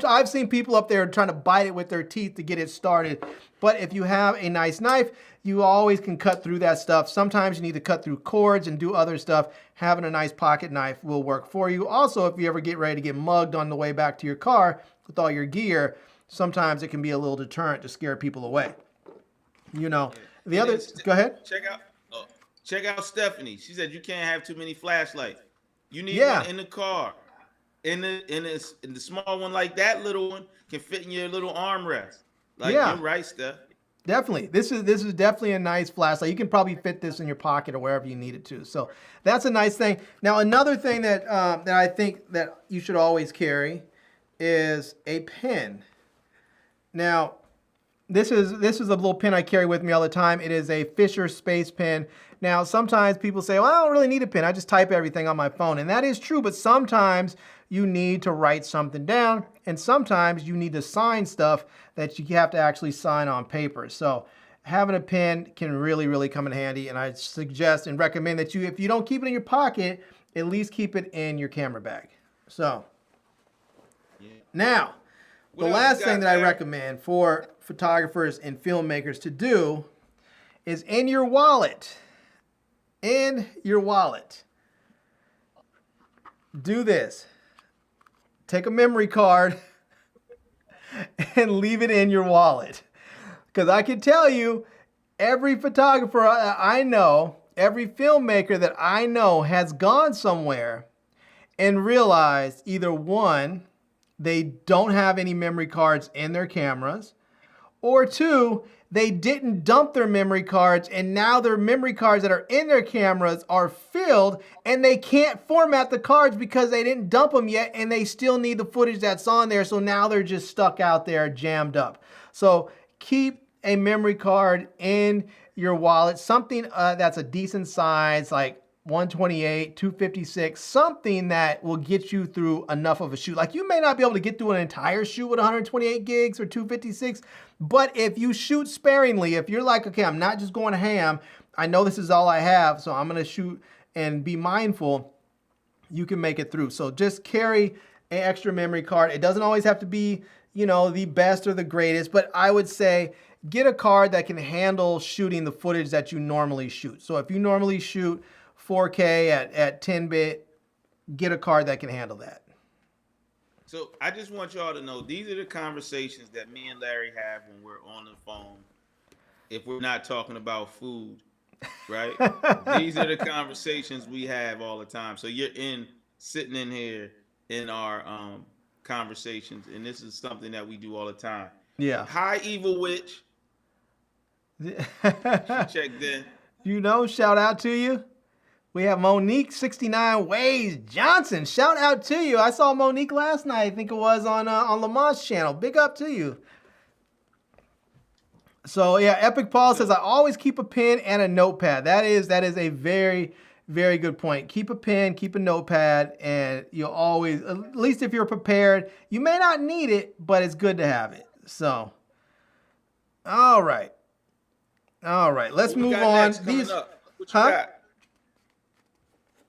I've seen people up there trying to bite it with their teeth to get it started. But if you have a nice knife, you always can cut through that stuff. Sometimes you need to cut through cords and do other stuff. Having a nice pocket knife will work for you. Also, if you ever get ready to get mugged on the way back to your car with all your gear, sometimes it can be a little deterrent to scare people away. You know, go ahead. Check out Stephanie. She said you can't have too many flashlights. You need one in the car. In the small one like that little one can fit in your little armrest. Like you're right, Steph. Definitely. This is definitely a nice flashlight. You can probably fit this in your pocket or wherever you need it to. So that's a nice thing. Now, another thing that I think that you should always carry is a pen. Now, this is a little pen I carry with me all the time. It is a Fisher Space Pen. Now, sometimes people say, well, I don't really need a pen. I just type everything on my phone. And that is true, but sometimes you need to write something down, and sometimes you need to sign stuff that you have to actually sign on paper. So having a pen can really, really come in handy, and I suggest and recommend that if you don't keep it in your pocket, at least keep it in your camera bag. So now, the last thing that I recommend for photographers and filmmakers to do is in your wallet. In your wallet. Do this. Take a memory card and leave it in your wallet. Because I can tell you, every photographer I know, every filmmaker that I know has gone somewhere and realized either one, they don't have any memory cards in their cameras, or two, they didn't dump their memory cards and now their memory cards that are in their cameras are filled and they can't format the cards because they didn't dump them yet and they still need the footage that's on there. So now they're just stuck out there jammed up. So keep a memory card in your wallet, something that's a decent size, like 128, 256, something that will get you through enough of a shoot. Like you may not be able to get through an entire shoot with 128 gigs or 256, but if you shoot sparingly, if you're like, okay, I'm not just going ham, I know this is all I have, so I'm gonna shoot and be mindful, you can make it through. So just carry an extra memory card. It doesn't always have to be, you know, the best or the greatest, but I would say get a card that can handle shooting the footage that you normally shoot. So if you normally shoot 4K at 10-bit, get a card that can handle that. So I just want y'all to know, these are the conversations that me and Larry have when we're on the phone. If we're not talking about food, right? These are the conversations we have all the time. So you're sitting in here in our conversations, and this is something that we do all the time. Yeah. Hi, Evil Witch. She checked in. You know, shout out to you. We have Monique 69 Ways Johnson. Shout out to you. I saw Monique last night. I think it was on Lamont's channel. Big up to you. So yeah, Epic Paul says I always keep a pen and a notepad. That is a very, very good point. Keep a pen, keep a notepad, and you'll always, at least if you're prepared, you may not need it, but it's good to have it. So, all right. Let's move on. What you got?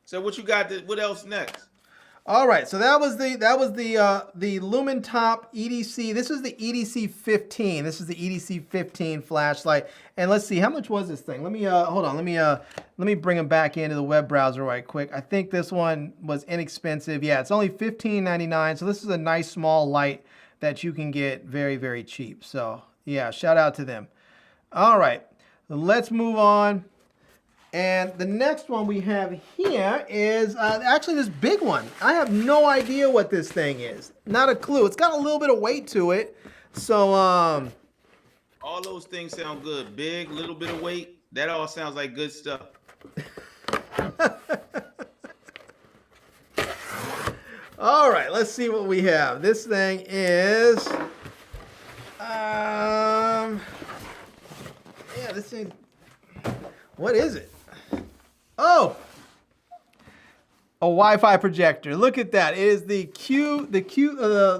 So what you got? What else next? All right, so that was the LuminTop EDC. This is the EDC 15. This is the EDC 15 flashlight. And let's see, how much was this thing? Let me hold on. Let me bring them back into the web browser right quick. I think this one was inexpensive. Yeah, it's only $15.99. So this is a nice small light that you can get very, very cheap. So yeah, shout out to them. All right, let's move on. And the next one we have here is actually this big one. I have no idea what this thing is. Not a clue. It's got a little bit of weight to it. So all those things sound good. Big, little bit of weight. That all sounds like good stuff. All right, let's see what we have. This thing is yeah, this thing, what is it? Oh, a Wi-Fi projector. Look at that. It is the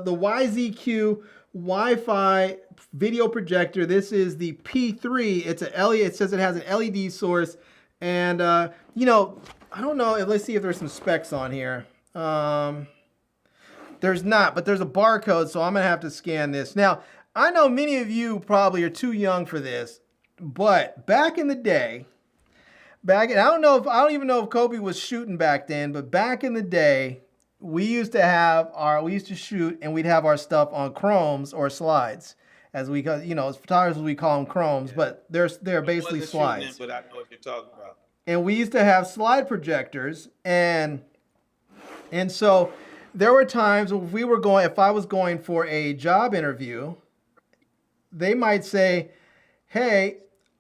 YZQ Wi-Fi video projector. This is the P3. It's a LED. It says it has an LED source, and you know, I don't know. Let's see if there's some specs on here. There's not, but there's a barcode, so I'm gonna have to scan this. Now, I know many of you probably are too young for this, but back in the day. I don't even know if Kobe was shooting back then, but back in the day, we used to shoot and we'd have our stuff on chromes or slides, as photographers we call them chromes, but they're basically slides. But I know what you're talking about. And we used to have slide projectors, and so there were times if I was going for a job interview, they might say, "Hey,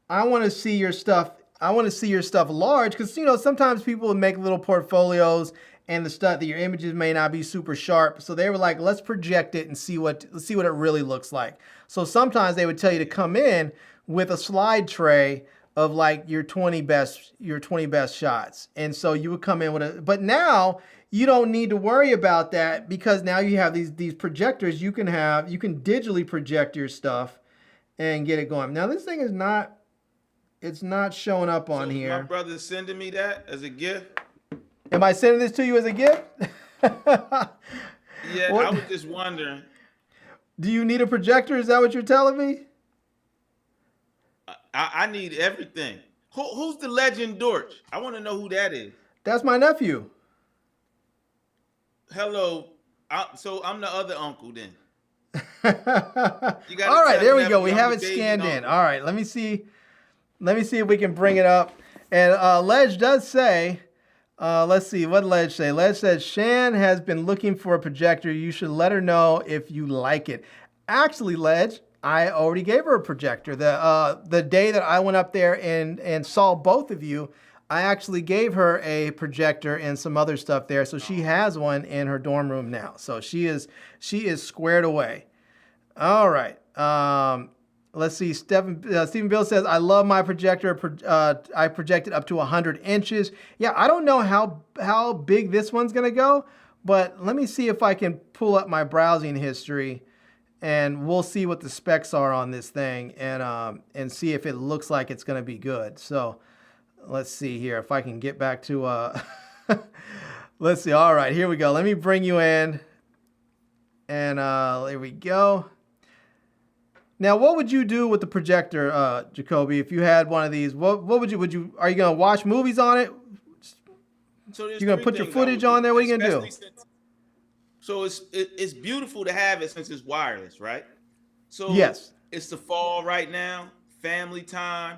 I want to see your stuff. I want to see your stuff large," because sometimes people would make little portfolios and the stuff that your images may not be super sharp. So they were like, "Let's project it and see what it really looks like." So sometimes they would tell you to come in with a slide tray of like your 20 best shots, and so you would come in with But now you don't need to worry about that because now you have these projectors. You can digitally project your stuff and get it going. Now this thing is not. It's not showing up on here. My brother's sending me that as a gift. Am I sending this to you as a gift? Yeah, I was just wondering. Do you need a projector? Is that what you're telling me? I need everything. Who's the legend Dorch? I want to know who that is. That's my nephew. Hello. So I'm the other uncle then. You gotta All right, tell there the we go. nephew We I'm have the it baby scanned in. uncle. All right, let me see. Let me see if we can bring it up. And Ledge does say, let's see, what Ledge say? Ledge says, Shan has been looking for a projector. You should let her know if you like it. Actually, Ledge, I already gave her a projector. The day that I went up there and saw both of you, I actually gave her a projector and some other stuff there. So she has one in her dorm room now. So she is squared away. All right. Let's see. Stephen Bill says, I love my projector. I projected up to 100 inches. Yeah, I don't know how big this one's going to go, but let me see if I can pull up my browsing history, and we'll see what the specs are on this thing and see if it looks like it's going to be good. So let's see here if I can get back to let's see. All right, here we go. Let me bring you in, and there we go. Now, what would you do with the projector, Jacoby, if you had one of these? What would you are you gonna watch movies on it? So you're gonna put your footage on there? What are you gonna do? So it's beautiful to have it since it's wireless, right? So yes, it's the fall right now, family time.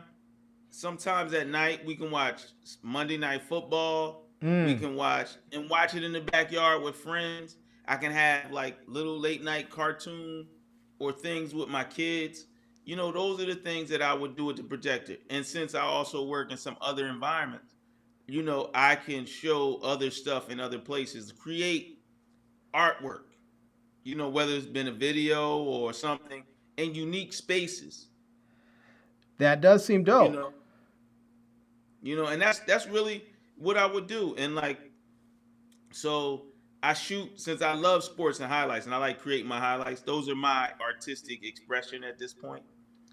Sometimes at night we can watch Monday Night Football. We can watch it in the backyard with friends. I can have like little late night cartoon or things with my kids. You know, those are the things that I would do with the projector. And since I also work in some other environments, you know, I can show other stuff in other places, create artwork, you know, whether it's been a video or something, in unique spaces. That does seem dope. You know, and that's really what I would do. And like, so I shoot, since I love sports and highlights, and I like creating my highlights. Those are my artistic expression at this point.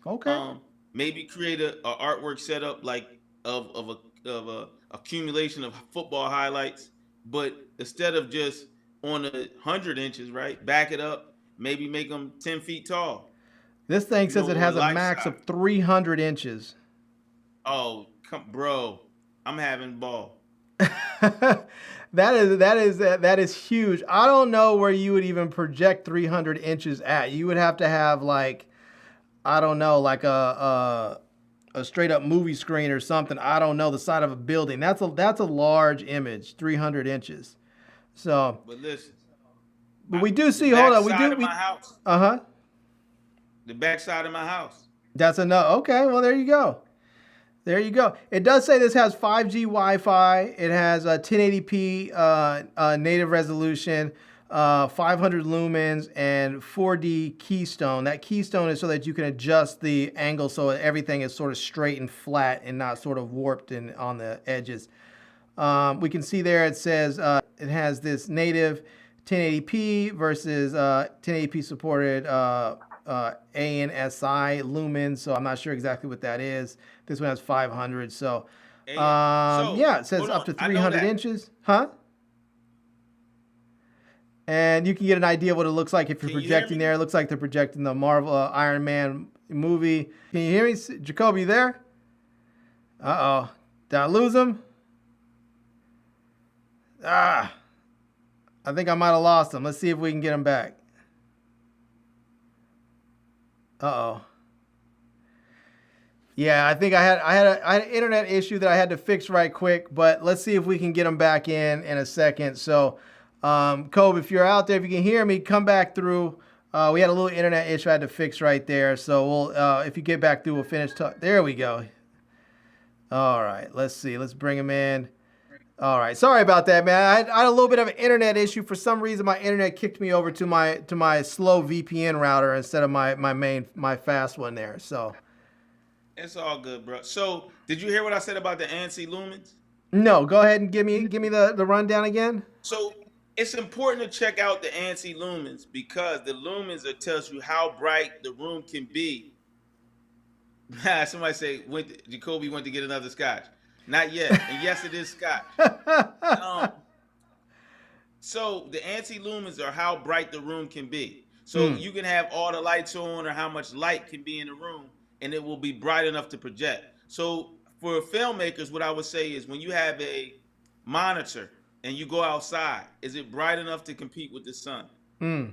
Okay. Maybe create a artwork setup like of a accumulation of football highlights, but instead of just on 100 inches, right? Back it up. Maybe make them 10 feet tall. This thing says it has a max of 300 inches. Oh, bro, I'm having ball. That is huge. I don't know where you would even project 300 inches at. You would have to have like, I don't know, like a straight up movie screen or something. I don't know, the side of a building. That's a large image, 300 inches. So, but listen, but we do see. Hold on, we do. My house. The back side of my house. That's enough. Okay, well there you go. There you go. It does say this has 5G Wi-Fi. It has a 1080p native resolution, 500 lumens, and 4D keystone. That keystone is so that you can adjust the angle so everything is sort of straight and flat and not sort of warped on the edges. We can see there it says it has this native 1080p versus 1080p supported ANSI Lumen, so I'm not sure exactly what that is. This one has 500, so yeah, it says up to 300 inches, huh? And you can get an idea of what it looks like if you're projecting there. It looks like they're projecting the Marvel Iron Man movie. Can you hear me, Jacoby? There? Uh-oh. Did I lose him? I think I might have lost him. Let's see if we can get him back. Uh-oh. Yeah, I think I had an internet issue that I had to fix right quick, but let's see if we can get him back in a second. So, Kobe, if you're out there, if you can hear me, come back through. We had a little internet issue I had to fix right there. So we'll, if you get back through, we'll finish. There we go. All right, let's see. Let's bring him in. All right, sorry about that, man. I had a little bit of an internet issue. For some reason, my internet kicked me over to my slow VPN router instead of my fast one there. So it's all good, bro. So did you hear what I said about the ANSI lumens? No, go ahead and give me the rundown again. So it's important to check out the ANSI lumens because the lumens tells you how bright the room can be. Somebody say Jacoby went to get another scotch. Not yet. And yes, it is scotch. So the ANSI lumens are how bright the room can be. So you can have all the lights on or how much light can be in the room. and it will be bright enough to project. So for filmmakers, what I would say is when you have a monitor and you go outside, is it bright enough to compete with the sun? Okay.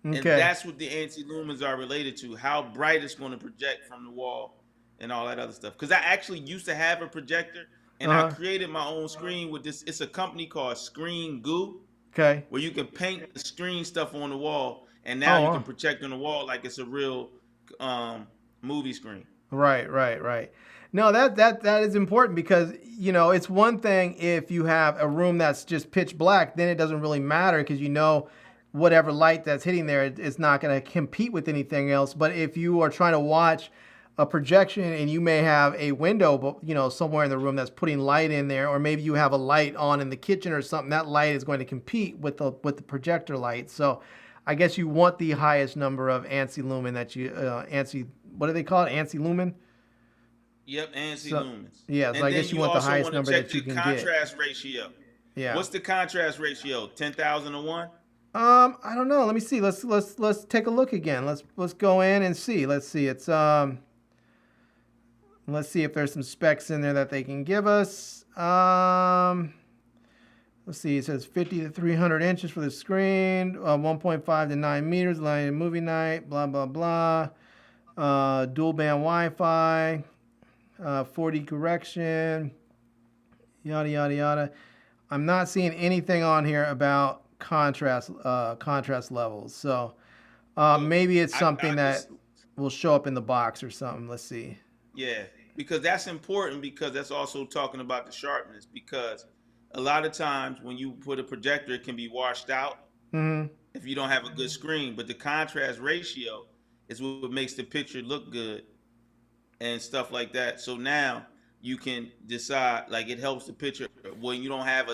And that's what the ANSI lumens are related to, how bright it's going to project from the wall and all that other stuff. Because I actually used to have a projector, and I created my own screen with this. It's a company called Screen Goo. Okay. Where you can paint the screen stuff on the wall, and now you can project on the wall like it's a real movie screen. Right. No, that is important because, you know, it's one thing if you have a room that's just pitch black, then it doesn't really matter because you know whatever light that's hitting there, it's not going to compete with anything else. But if you are trying to watch a projection and you may have a window, but you know, somewhere in the room that's putting light in there, or maybe you have a light on in the kitchen or something, that light is going to compete with the projector light. So I guess you want the highest number of ANSI lumen that you, ANSI, what do they call it? ANSI lumen? Yep, ANSI lumens. Yeah, so I guess you want the highest number that you can get. Contrast ratio. Yeah. What's the contrast ratio? 10,000 to 1? I don't know. Let me see. Let's take a look again. Let's go in and see. Let's see. It's let's see if there's some specs in there that they can give us. Let's see. It says 50 to 300 inches for the screen, 1.5 to 9 meters, light movie night, blah blah blah. Dual band Wi-Fi, 4D correction, yada yada yada. I'm not seeing anything on here about contrast levels. So maybe it's something that will show up in the box or something. Let's see. Yeah, because that's important, because that's also talking about the sharpness, because a lot of times when you put a projector, it can be washed out if you don't have a good screen. But the contrast ratio is what makes the picture look good and stuff like that. So now you can decide, like, it helps the picture when you don't have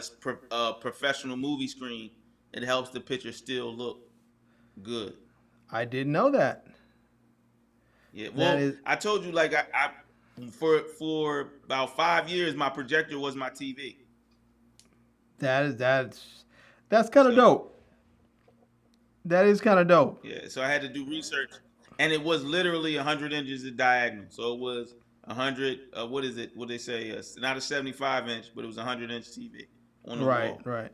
a professional movie screen. It helps the picture still look good. I didn't know that. Yeah, well, I told you, like, I for about 5 years, my projector was my TV. That's kind of dope. That is kind of dope. Yeah, so I had to do research, and it was literally 100 inches of diagonal. So it was 100. What is it? What they say? Not a 75-inch, but it was a 100-inch TV on the wall. Right.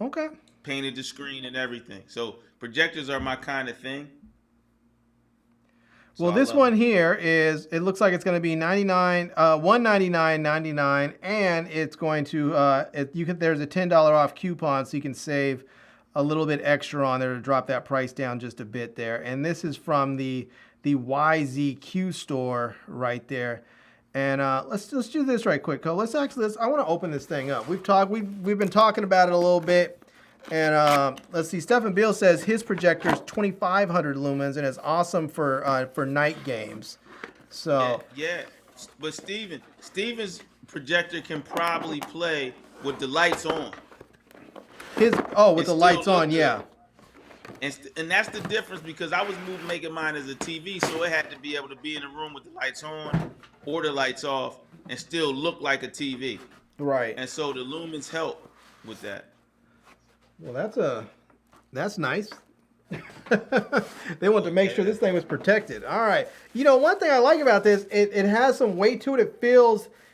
Okay. Painted the screen and everything. So projectors are my kind of thing. So well, this one here is, it looks like it's going to be $199.99, and it's going to there's a $10 off coupon, so you can save a little bit extra on there to drop that price down just a bit there. And this is from the YZQ store right there. And let's do this right quick, Cole. I want to open this thing up. We've been talking about it a little bit, and let's see. Stephen Beal says his projector is 2,500 lumens and it's awesome for night games. So yeah. But Steven's projector can probably play with the lights on. With the lights on, yeah. And that's the difference, because I was making mine as a TV, so it had to be able to be in a room with the lights on or the lights off and still look like a TV. Right. And so the lumens help with that. Well, that's nice. They want to make sure this thing was protected. All right. You know, one thing I like about this, it has some weight to it.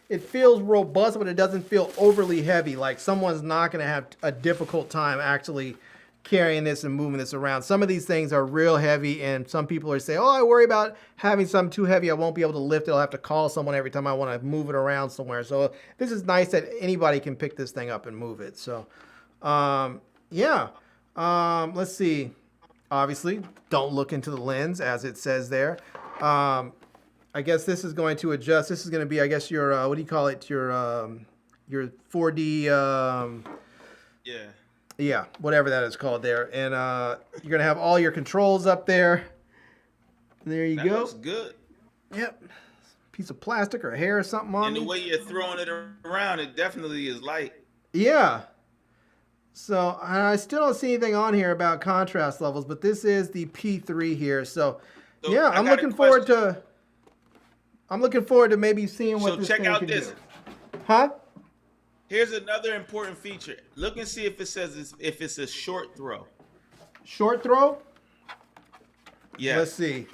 It feels robust, but it doesn't feel overly heavy. Like someone's not going to have a difficult time actually carrying this and moving this around. Some of these things are real heavy, and some people are saying, I worry about having something too heavy. I won't be able to lift it. I'll have to call someone every time I want to move it around somewhere. So this is nice that anybody can pick this thing up and move it. So, yeah. Let's see. Obviously, don't look into the lens, as it says there. I guess this is going to adjust. This is going to be, I guess, your, what do you call it? Your 4D, yeah, whatever that is called there. And you're going to have all your controls up there. There you go. That looks good. Yep. Piece of plastic or hair or something on it. And the way you're throwing it around, it definitely is light. Yeah. So I still don't see anything on here about contrast levels, but this is the P3 here. So yeah, I'm looking forward to maybe seeing what this thing can do. So check out this. Huh? Here's another important feature. Look and see if it says if it's a short throw. Short throw? Yeah. Let's see.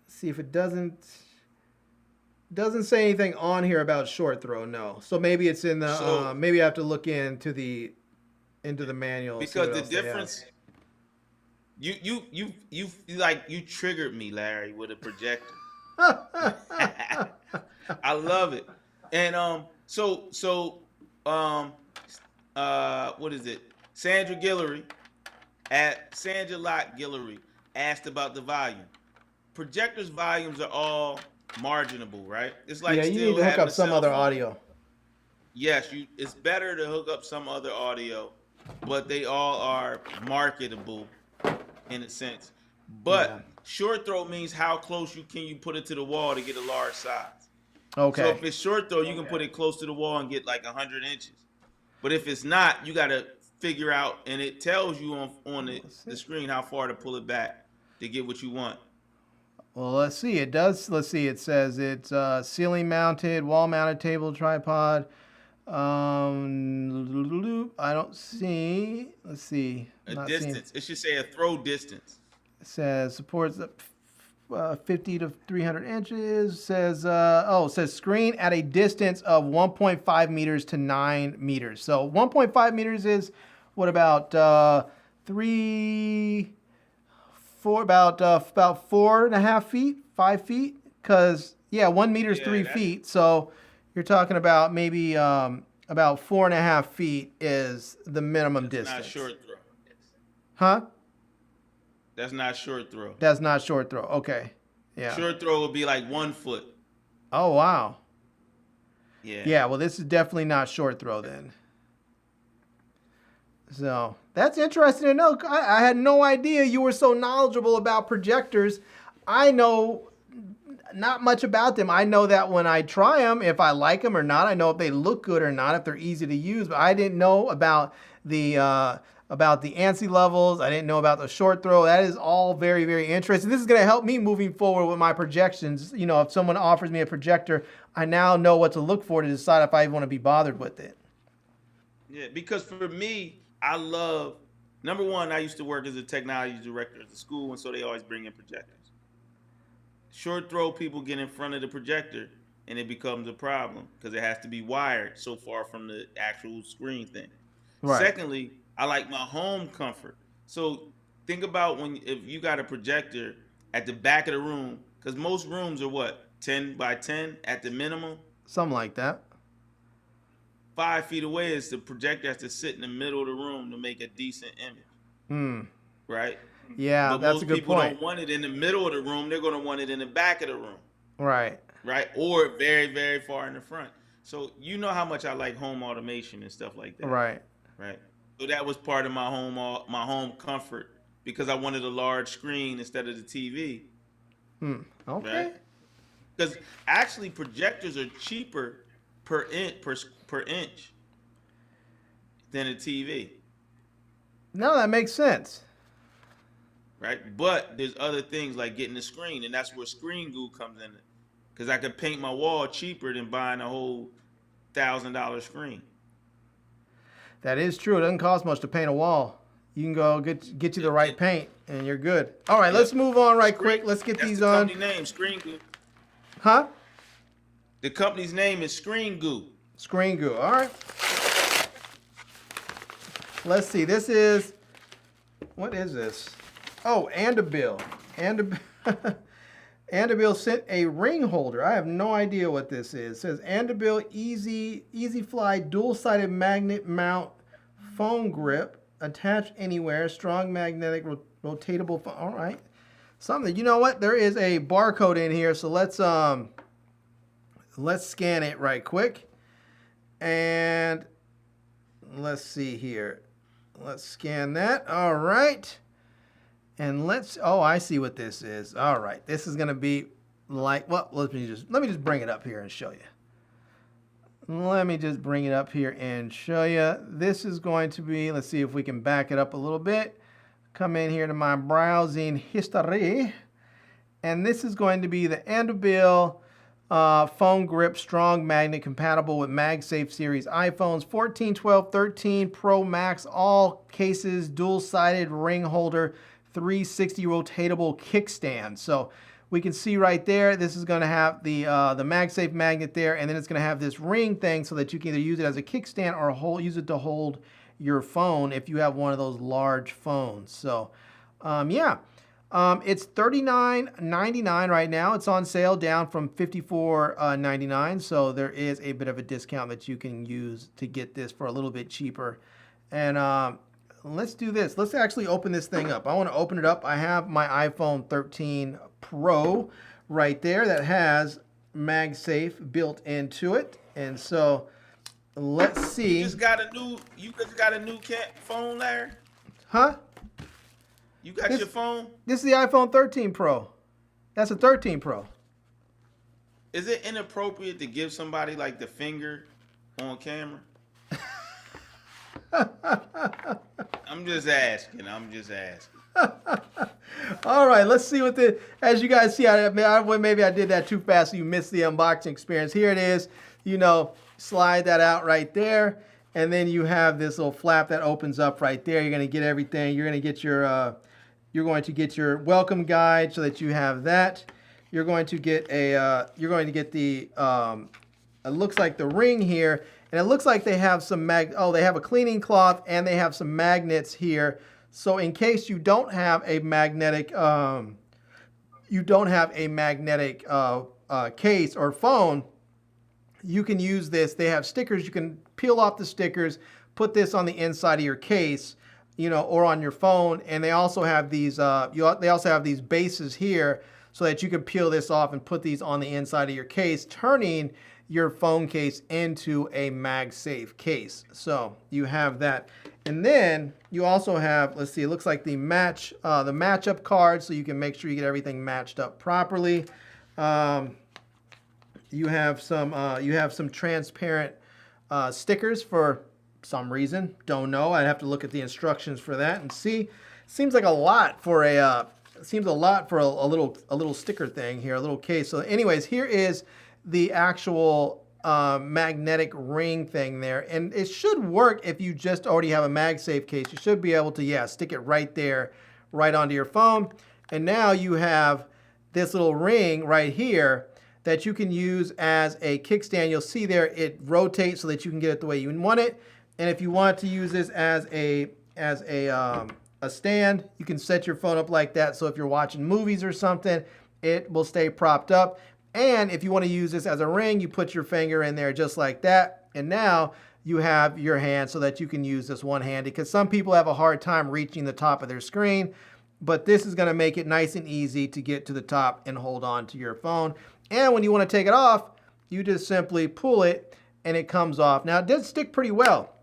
See if it doesn't say anything on here about short throw. No. So maybe it's in the maybe I have to look into the manual. Because the difference, you like you triggered me, Larry, with a projector. I love it. And what is it? Sandra Guillory at Sandra Lott Guillory asked about the volume. Projectors' volumes are all marginable, right? It's like you need to hook up some other audio. Yes, it's better to hook up some other audio, but they all are marketable in a sense. But short throw means how close can you put it to the wall to get a large size. Okay. So if it's short throw, you can put it close to the wall and get like 100 inches. But if it's not, you got to figure out, and it tells you on the screen how far to pull it back to get what you want. Well, let's see. It does. Let's see. It says it's ceiling mounted, wall mounted table, tripod. I don't see. Let's see. A distance. It should say a throw distance. It says supports 50 to 300 inches. It says screen at a distance of 1.5 meters to 9 meters. So 1.5 meters is what, about about 4.5 feet, 5 feet? Because 1 meter is 3 feet. So you're talking about maybe about 4.5 feet is the minimum distance. Not short throw. Huh? That's not short throw. That's not short throw. Okay. Yeah. Short throw would be like 1 foot. Oh, wow. Yeah. Yeah, well, this is definitely not short throw then. So that's interesting to know. I had no idea you were so knowledgeable about projectors. I know not much about them. I know that when I try them, if I like them or not, I know if they look good or not, if they're easy to use. But I didn't know about the ANSI levels. I didn't know about the short throw. That is all very, very interesting. This is going to help me moving forward with my projections. You know, if someone offers me a projector, I now know what to look for to decide if I want to be bothered with it. Yeah, because for me, I love, number one, I used to work as a technology director at the school, and so they always bring in projectors. Short throw people get in front of the projector, and it becomes a problem because it has to be wired so far from the actual screen thing. Right. Secondly, I like my home comfort. So think about if you got a projector at the back of the room, because most rooms are what, 10 by 10 at the minimum? Something like that. 5 feet away is the projector has to sit in the middle of the room to make a decent image. Right? Yeah, but that's a good point. Most people don't want it in the middle of the room. They're going to want it in the back of the room. Right. Right? Or very, very far in the front. So you know how much I like home automation and stuff like that. Right. Right. So that was part of my home comfort because I wanted a large screen instead of the TV. Okay. Right? Because actually projectors are cheaper per inch than a TV. No, that makes sense. Right? But there's other things like getting the screen, and that's where screen goo comes in. Because I could paint my wall cheaper than buying a whole $1,000 screen. That is true. It doesn't cost much to paint a wall. You can go get you the right paint, and you're good. All right, let's move on quick. Let's get these on. That's the company name, Screen Goo. Huh? The company's name is Screen Goo. Screen Goo. All right. Let's see. This is, what is this? Oh, Andobil. Andobil sent a ring holder. I have no idea what this is. It says Andobil Easyfly dual-sided magnet mount phone grip, attach anywhere, strong magnetic rotatable phone. All right. Something. You know what? There is a barcode in here, so let's scan it right quick. And let's see here. Let's scan that. All right. And oh, I see what this is. All right. This is going to be like, well, let me just bring it up here and show you. Let me just bring it up here and show you. This is going to be, let's see if we can back it up a little bit. Come in here to my browsing history. And this is going to be the Andobil phone grip strong magnet compatible with MagSafe series iPhones 14, 12, 13 Pro Max, all cases, dual-sided ring holder. 360 rotatable kickstand. So we can see right there, this is going to have the MagSafe magnet there, and then it's going to have this ring thing so that you can either use it as a kickstand or use it to hold your phone if you have one of those large phones. So yeah, it's $39.99 right now. It's on sale, down from $54.99. So there is a bit of a discount that you can use to get this for a little bit cheaper. And let's do this. Let's actually open this thing up. I want to open it up. I have my iPhone 13 Pro right there that has MagSafe built into it. And so let's see. You just got a new phone, Larry? Huh? You got your phone? This is the iPhone 13 Pro. That's a 13 Pro. Is it inappropriate to give somebody like the finger on camera? I'm just asking. All right, let's see what as you guys see, maybe I did that too fast so you missed the unboxing experience. Here it is. You know, slide that out right there. And then you have this little flap that opens up right there. You're going to get everything. You're going to get your welcome guide so that you have that. You're going to get the it looks like the ring here, and it looks like they have some they have a cleaning cloth and they have some magnets here. So in case you don't have a magnetic case or phone, you can use this. They have stickers. You can peel off the stickers, put this on the inside of your case, you know, or on your phone. And they also have these they also have these bases here so that you can peel this off and put these on the inside of your case, turning your phone case into a MagSafe case. So you have that. And then you also have, let's see, it looks like the matchup card, so you can make sure you get everything matched up properly. You have some transparent stickers for some reason. Don't know. I'd have to look at the instructions for that and see. Seems like a lot for a little sticker thing here, a little case. So anyways, here is the actual magnetic ring thing there, and it should work if you just already have a MagSafe case. You should be able to stick it right there, right onto your phone. And now you have this little ring right here that you can use as a kickstand. You'll see there it rotates so that you can get it the way you want it. And if you want to use this as a stand, you can set your phone up like that. So if you're watching movies or something, it will stay propped up. And if you want to use this as a ring, you put your finger in there just like that. And now you have your hand so that you can use this one-handed, because some people have a hard time reaching the top of their screen. But this is going to make it nice and easy to get to the top and hold on to your phone. And when you want to take it off, you just simply pull it and it comes off. Now, it did stick pretty well.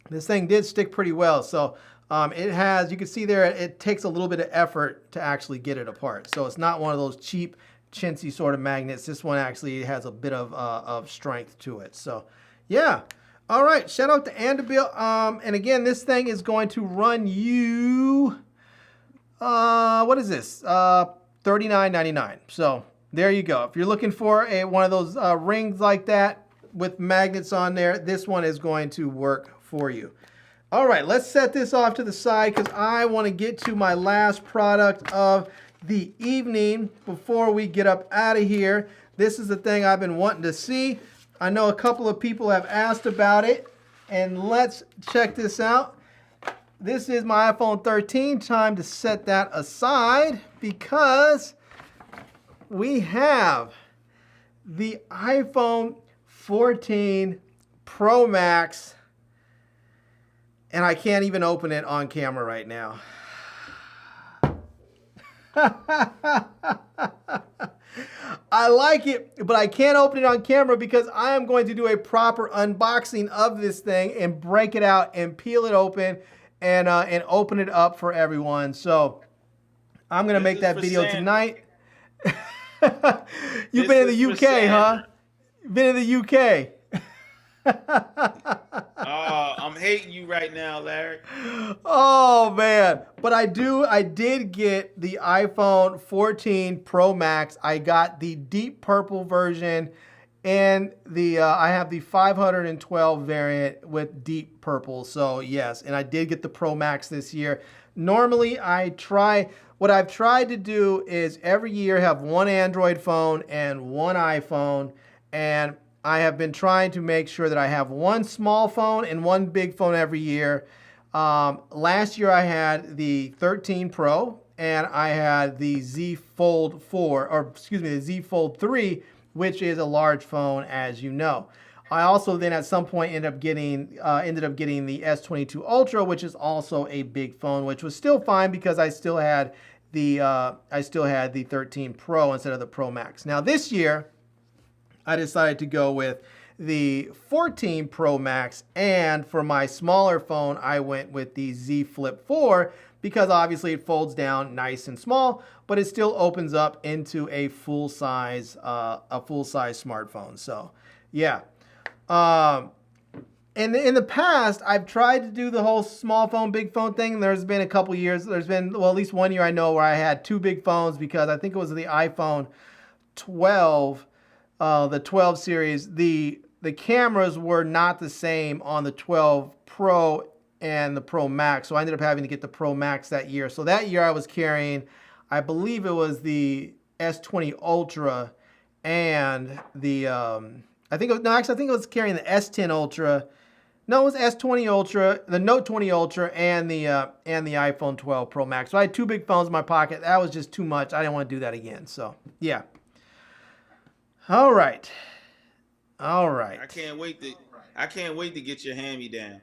This thing did stick pretty well. So it has, you can see there, it takes a little bit of effort to actually get it apart. So it's not one of those cheap, chintzy sort of magnets. This one actually has a bit of strength to it. So yeah. All right. Shout out to Andobil. And again, this thing is going to run you, what is this? $39.99. So there you go. If you're looking for one of those rings like that with magnets on there, this one is going to work for you. All right, let's set this off to the side because I want to get to my last product of the evening before we get up out of here. This is the thing I've been wanting to see. I know a couple of people have asked about it, and let's check this out. This is my iPhone 13. Time to set that aside because we have the iPhone 14 Pro Max, and I can't even open it on camera right now. I like it, but I can't open it on camera because I am going to do a proper unboxing of this thing and break it out and peel it open and open it up for everyone. So I'm going to make that video tonight. You've been in the UK, huh? You've been in the UK. I'm hating you right now, Larry. Oh man, but I did get the iPhone 14 Pro Max. I got the deep purple version. And the I have the 512 variant with deep purple. So yes, and I did get the Pro Max this year. Normally, what I've tried to do is every year have one Android phone and one iPhone, and I have been trying to make sure that I have one small phone and one big phone every year. Last year I had the 13 Pro and I had the Z Fold 4, or excuse me, the Z Fold 3, which is a large phone, as you know. I also then at some point ended up getting the S22 Ultra, which is also a big phone, which was still fine because I still had the 13 Pro instead of the Pro Max. Now this year, I decided to go with the 14 Pro Max, and for my smaller phone, I went with the Z Flip 4 because obviously it folds down nice and small, but it still opens up into a full-size smartphone. So, yeah. In the past, I've tried to do the whole small phone, big phone thing. There's been a couple years. There's been, well, at least 1 year I know where I had two big phones because I think it was the iPhone 12, the 12 series. The cameras were not the same on the 12 Pro and the Pro Max, so I ended up having to get the Pro Max that year. So that year I was carrying, I believe it was the S20 Ultra and the I think it was carrying the S10 Ultra. No, it was S20 Ultra, the Note 20 Ultra, and the iPhone 12 Pro Max. So I had two big phones in my pocket. That was just too much. I didn't want to do that again. So yeah. All right. I can't wait to get your hand-me-down.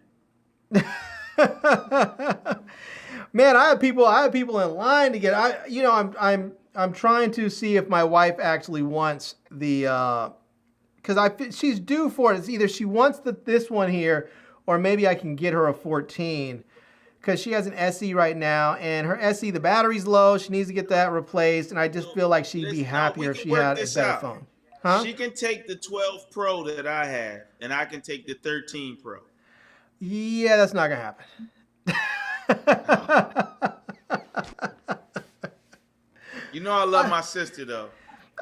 Man, I have people in line to get. I'm trying to see if my wife actually wants the because she's due for it. It's either she wants this one here, or maybe I can get her a 14 because she has an SE right now, and her SE, the battery's low. She needs to get that replaced, and I just feel like she'd be happier if she had a better phone. Huh? She can take the 12 Pro that I have, and I can take the 13 Pro. Yeah, that's not gonna happen. You know I love my sister though.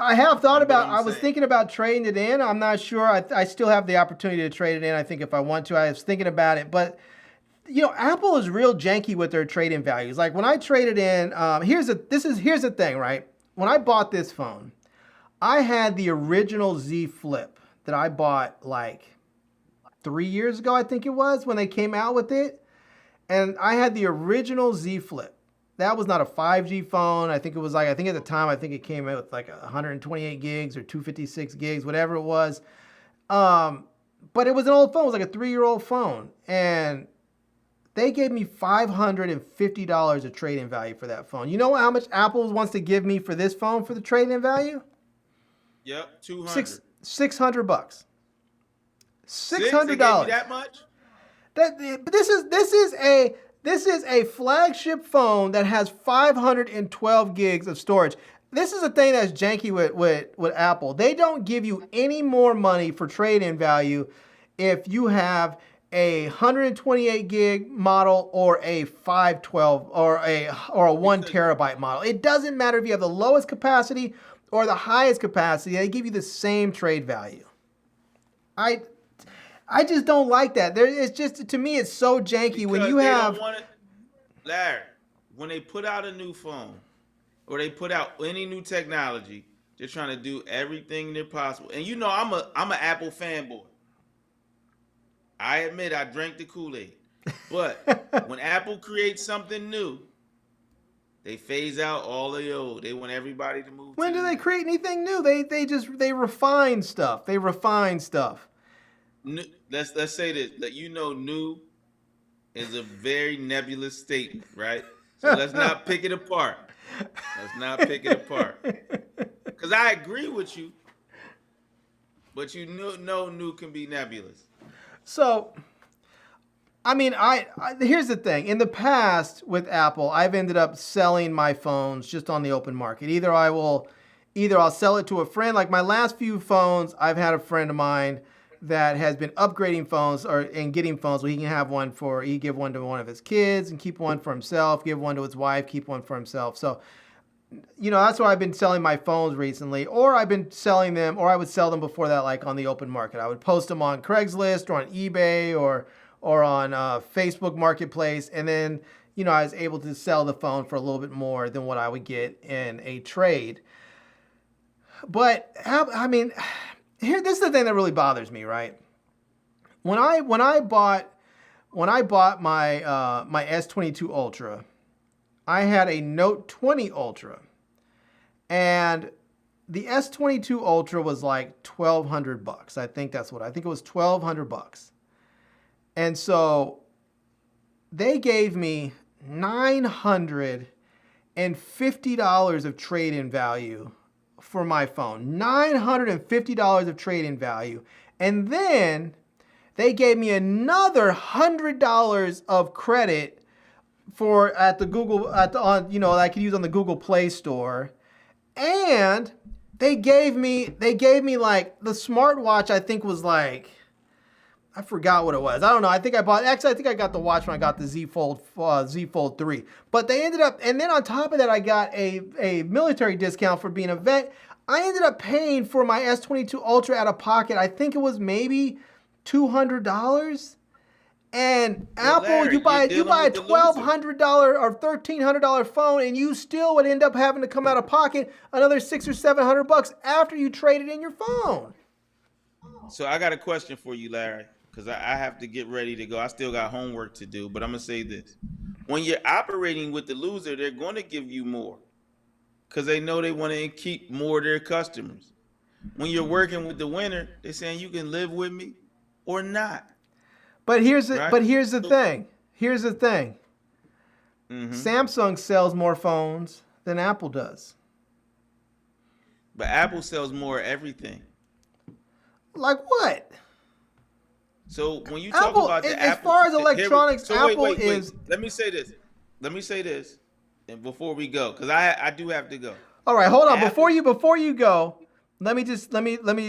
I have thought about. I was thinking about trading it in. I'm not sure. I still have the opportunity to trade it in. I think if I want to. I was thinking about it, but Apple is real janky with their trade-in values. Like when I traded in, here's the thing, right? When I bought this phone, I had the original Z Flip that I bought like 3 years ago, I think it was, when they came out with it. And I had the original Z Flip. That was not a 5G phone. I think it was at the time, I think it came out with like 128 gigs or 256 gigs, whatever it was. But it was an old phone. It was like a 3-year-old phone. And they gave me $550 of trade-in value for that phone. You know how much Apple wants to give me for this phone for the trade-in value? Yep, $200. $600. $600. That much? But this is a flagship phone that has 512 gigs of storage. This is a thing that's janky with Apple. They don't give you any more money for trade-in value if you have a 128 gig model or a 512 or a 1 terabyte model. It doesn't matter if you have the lowest capacity or the highest capacity. They give you the same trade value. I just don't like that. It's just, to me, it's so janky because when you have. Larry, when they put out a new phone or they put out any new technology, they're trying to do everything they're possible. And I'm an Apple fanboy. I admit I drank the Kool-Aid. But when Apple creates something new, they phase out all the old. They want everybody to move. When do they create anything new? They refine stuff. They refine stuff. Let's say this, that new is a very nebulous statement, right? So let's not pick it apart. Because I agree with you, but new can be nebulous. So, I mean, here's the thing. In the past with Apple, I've ended up selling my phones just on the open market. Either I'll sell it to a friend. Like my last few phones, I've had a friend of mine that has been upgrading phones and getting phones so he can have one he give one to one of his kids and keep one for himself, give one to his wife, keep one for himself. So that's why I've been selling my phones recently, or I've been selling them, or I would sell them before that, like on the open market. I would post them on Craigslist or on eBay or on Facebook Marketplace, and then I was able to sell the phone for a little bit more than what I would get in a trade. But I mean, this is the thing that really bothers me, right? When I bought my my S22 Ultra, I had a Note 20 Ultra, and the S22 Ultra was like $1,200. I think it was $1,200. And so they gave me $950 of trade-in value for my phone. $950 of trade-in value. And then they gave me another $100 of credit at the Google that I could use on the Google Play Store. And they gave me like the smartwatch. I think was like, I forgot what it was. I don't know. I think I got the watch when I got the Z Fold 3. But they ended up, and then on top of that, I got a military discount for being a vet. I ended up paying for my S22 Ultra out of pocket. I think it was maybe $200. And well, Apple, Larry, you buy a $1,200 or $1,300 phone, and you still would end up having to come out of pocket another $600 or $700 after you traded in your phone. So I got a question for you, Larry, because I have to get ready to go. I still got homework to do, but I'm gonna say this: when you're operating with the loser, they're going to give you more because they know they want to keep more of their customers. When you're working with the winner, they're saying you can live with me or not. But here's the thing. Here's the thing. Mm-hmm. Samsung sells more phones than Apple does. But Apple sells more everything. Like what? So when you talk about the as Apple, far as electronics, Apple is. Let me say this, and before we go, because I do have to go. All right, hold on. Before you go. Let me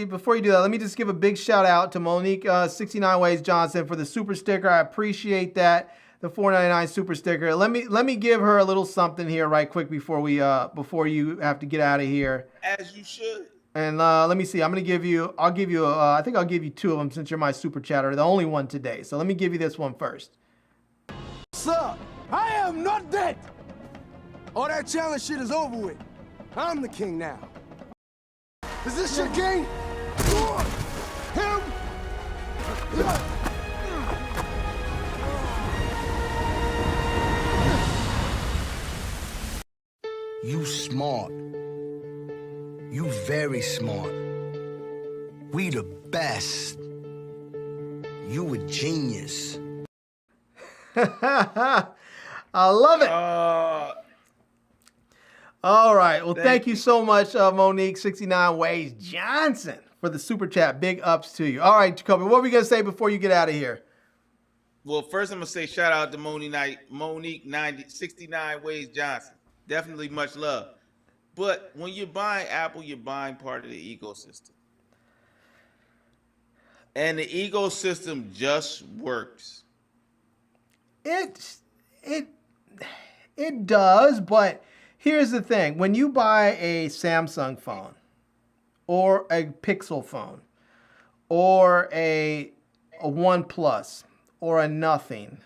before you do that, let me just give a big shout out to Monique 69 Ways Johnson for the super sticker. I appreciate that. The $4.99 super sticker. Let me give her a little something here right quick before you have to get out of here. As you should. And let me see. I'll give you I think I'll give you two of them since you're my super chatter, the only one today. So let me give you this one first. Sir, I am not dead. All that challenge shit is over with. I'm the king now. Is this your king? Him? You smart. You very smart. We the best. You a genius. I love it. All right. Well, thank you so much, Monique 69 Ways Johnson, for the super chat. Big ups to you. All right, Jacoby, what were we going to say before you get out of here? Well, first I'm going to say shout out to Monique 69 Ways Johnson. Definitely much love. But when you're buying Apple, you're buying part of the ecosystem. And the ecosystem just works. It does, but here's the thing. When you buy a Samsung phone or a Pixel phone or a OnePlus or a Nothing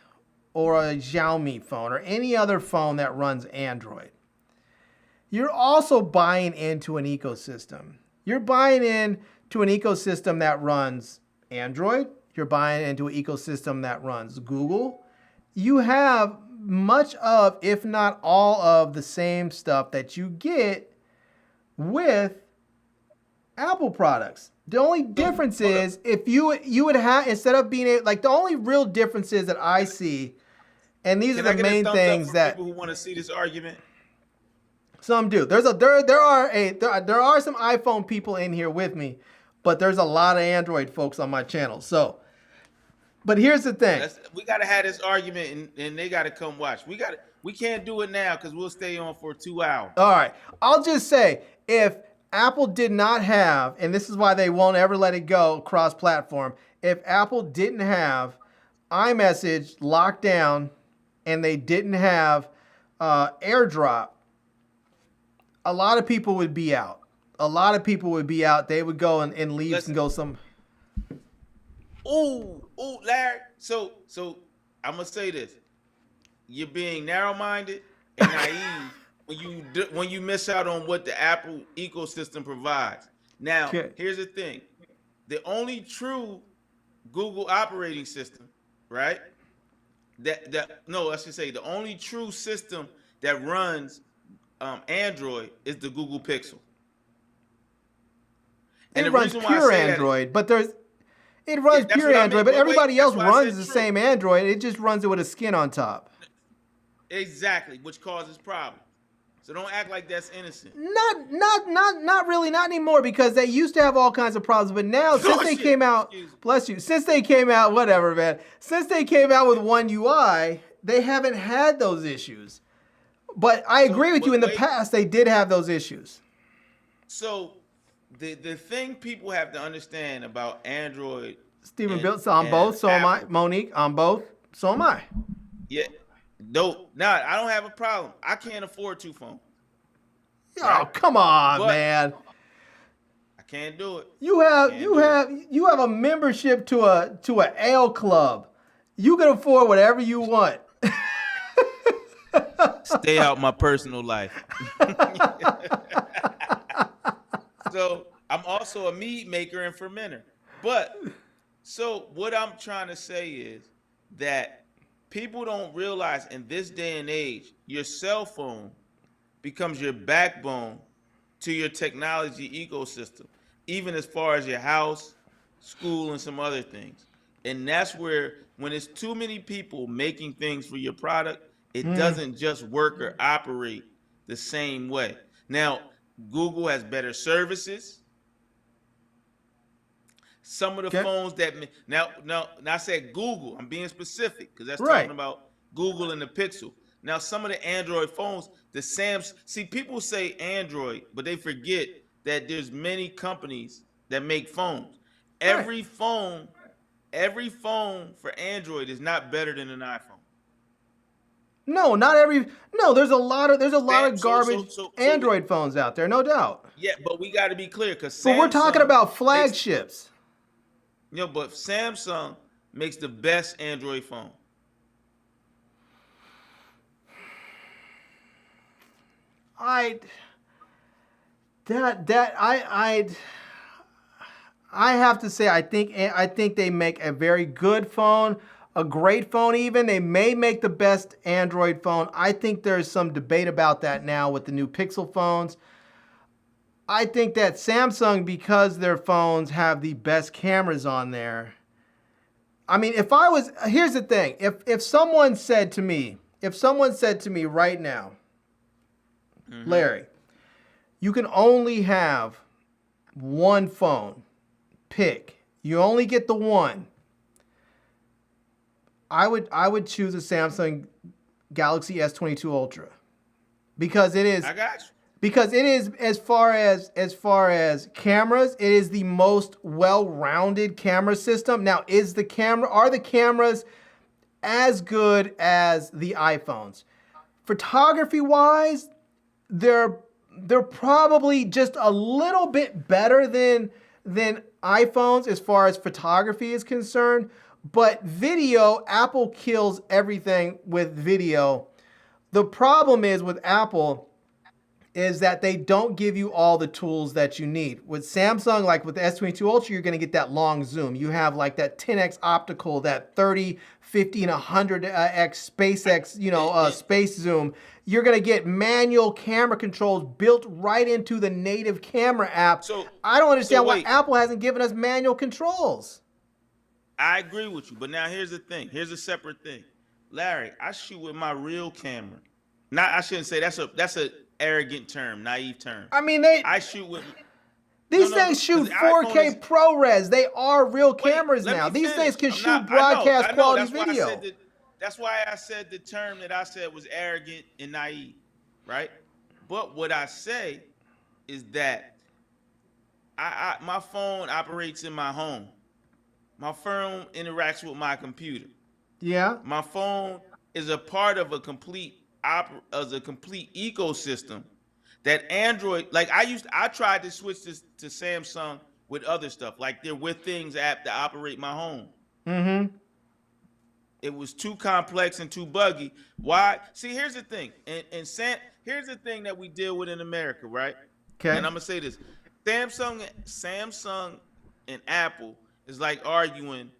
or a Xiaomi phone or any other phone that runs Android, you're also buying into an ecosystem. You're buying into an ecosystem that runs Android. You're buying into an ecosystem that runs Google. You have much of, if not all of, the same stuff that you get with Apple products. The only difference is if you would have, instead of being like, the only real differences that I see, and these are the main things that people who want to see this argument. Some do. There are some iPhone people in here with me, but there's a lot of Android folks on my channel. So, but here's the thing. We got to have this argument, and they got to come watch. We can't do it now because we'll stay on for 2 hours. All right. I'll just say, if Apple did not have, and this is why they won't ever let it go cross-platform, if Apple didn't have iMessage locked down and they didn't have AirDrop, a lot of people would be out. A lot of people would be out. They would go and leave Listen. and go some. Ooh, Larry. So I'm gonna say this: you're being narrow-minded and naive when you miss out on what the Apple ecosystem provides. Now, here's the thing: the only true Google operating system, right? I should say the only true system that runs Android is the Google Pixel. And it runs pure Android, but it runs pure Android, but everybody else runs the same Android. It just runs it with a skin on top. Exactly, which causes problems. So don't act like that's innocent. Not really, not anymore, because they used to have all kinds of problems, but now since they came out, since they came out, whatever, man. Since they came out with One UI, they haven't had those issues. But I agree with you. In the past, they did have those issues. So the thing people have to understand about Android, Stephen built on both, so am I. Monique, on both, so am I. Yeah. No, I don't have a problem. I can't afford 2 phones. Oh, come on, man. I can't do it. You have a membership to a ale club. You can afford whatever you want. Stay out my personal life. So I'm also a mead maker and fermenter. But so what I'm trying to say is that people don't realize in this day and age, your cell phone becomes your backbone to your technology ecosystem, even as far as your house, school, and some other things. And that's where, when it's too many people making things for your product, it doesn't just work or operate the same way. Now, Google has better services. Some of the phones that now I said Google, I'm being specific because that's talking about Google and the Pixel. Now, some of the Android phones, see, people say Android, but they forget that there's many companies that make phones. Every phone for Android is not better than an iPhone. No, not every. No, there's a lot of garbage Android phones out there, no doubt. Yeah, but we got to be clear because. But we're talking about flagships. But Samsung makes the best Android phone. I have to say I think they make a very good phone, a great phone even. They may make the best Android phone. I think there's some debate about that now with the new Pixel phones. I think that Samsung, because their phones have the best cameras on there. I mean, here's the thing. If someone said to me right now, Larry, you can only have one phone, pick. You only get the one. I would choose a Samsung Galaxy S22 Ultra because it is. I got you. Because it is, as far as cameras, it is the most well-rounded camera system. Now, are the cameras as good as the iPhones? Photography-wise, they're probably just a little bit better than iPhones as far as photography is concerned. But video, Apple kills everything with video. The problem is with Apple is that they don't give you all the tools that you need. With Samsung, like with the S22 Ultra, you're going to get that long zoom. You have like that 10x optical, that 30, 50, and 100x SpaceX, space zoom. You're going to get manual camera controls built right into the native camera app. So I don't understand why Apple hasn't given us manual controls. I agree with you, but now here's the thing. Here's a separate thing. Larry, I shoot with my real camera. I shouldn't say that's a arrogant term, naive term. I mean, I shoot with these things shoot 4K ProRes. They are real cameras now. These things can shoot broadcast quality video. That's why I said the term that I said was arrogant and naive, right? But what I say is that my phone operates in my home. My phone interacts with my computer. Yeah. My phone is a part of a complete ecosystem that Android, like I tried to switch this to Samsung with other stuff, like their With Things app to operate my home. Mm-hmm. It was too complex and too buggy. Why? See, here's the thing, here's the thing that we deal with in America, right? Okay. And I'm gonna say this: Samsung and Apple is like arguing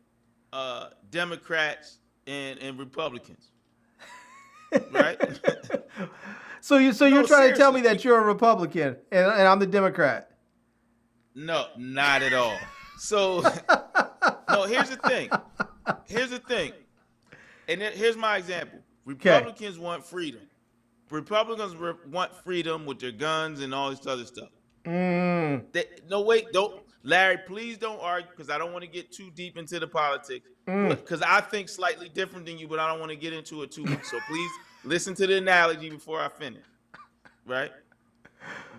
Democrats and Republicans, right? So you're trying to tell me seriously. that you're a Republican and I'm the Democrat? No, not at all. So, no, here's the thing. And here's my example. Republicans want freedom. Republicans want freedom with their guns and all this other stuff. No, wait, don't. Larry, please don't argue, because I don't want to get too deep into the politics. Because I think slightly different than you, but I don't want to get into it too much. So please listen to the analogy before I finish. Right?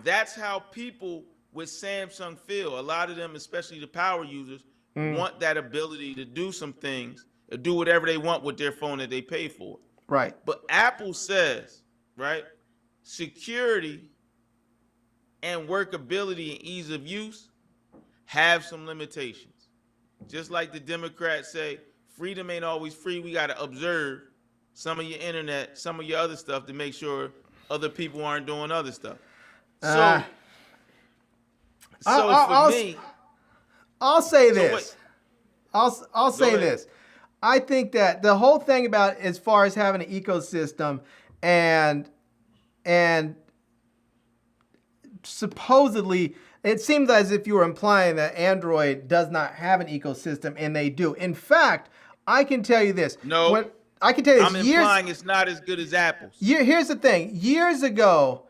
That's how people with Samsung feel. A lot of them, especially the power users, want that ability to do some things, or do whatever they want with their phone that they pay for. Right. But Apple says, right, security and workability and ease of use have some limitations. Just like the Democrats say, freedom ain't always free. We got to observe some of your internet, some of your other stuff to make sure other people aren't doing other stuff. So for me, I'll say this. wait. I'll say ahead. this. I think that the whole thing about, as far as having an ecosystem and supposedly, it seems as if you were implying that Android does not have an ecosystem, and they do. In fact, I can tell you this. No. I can tell you this. I'm implying it's not as good as Apple's. Here's the thing. Years ago,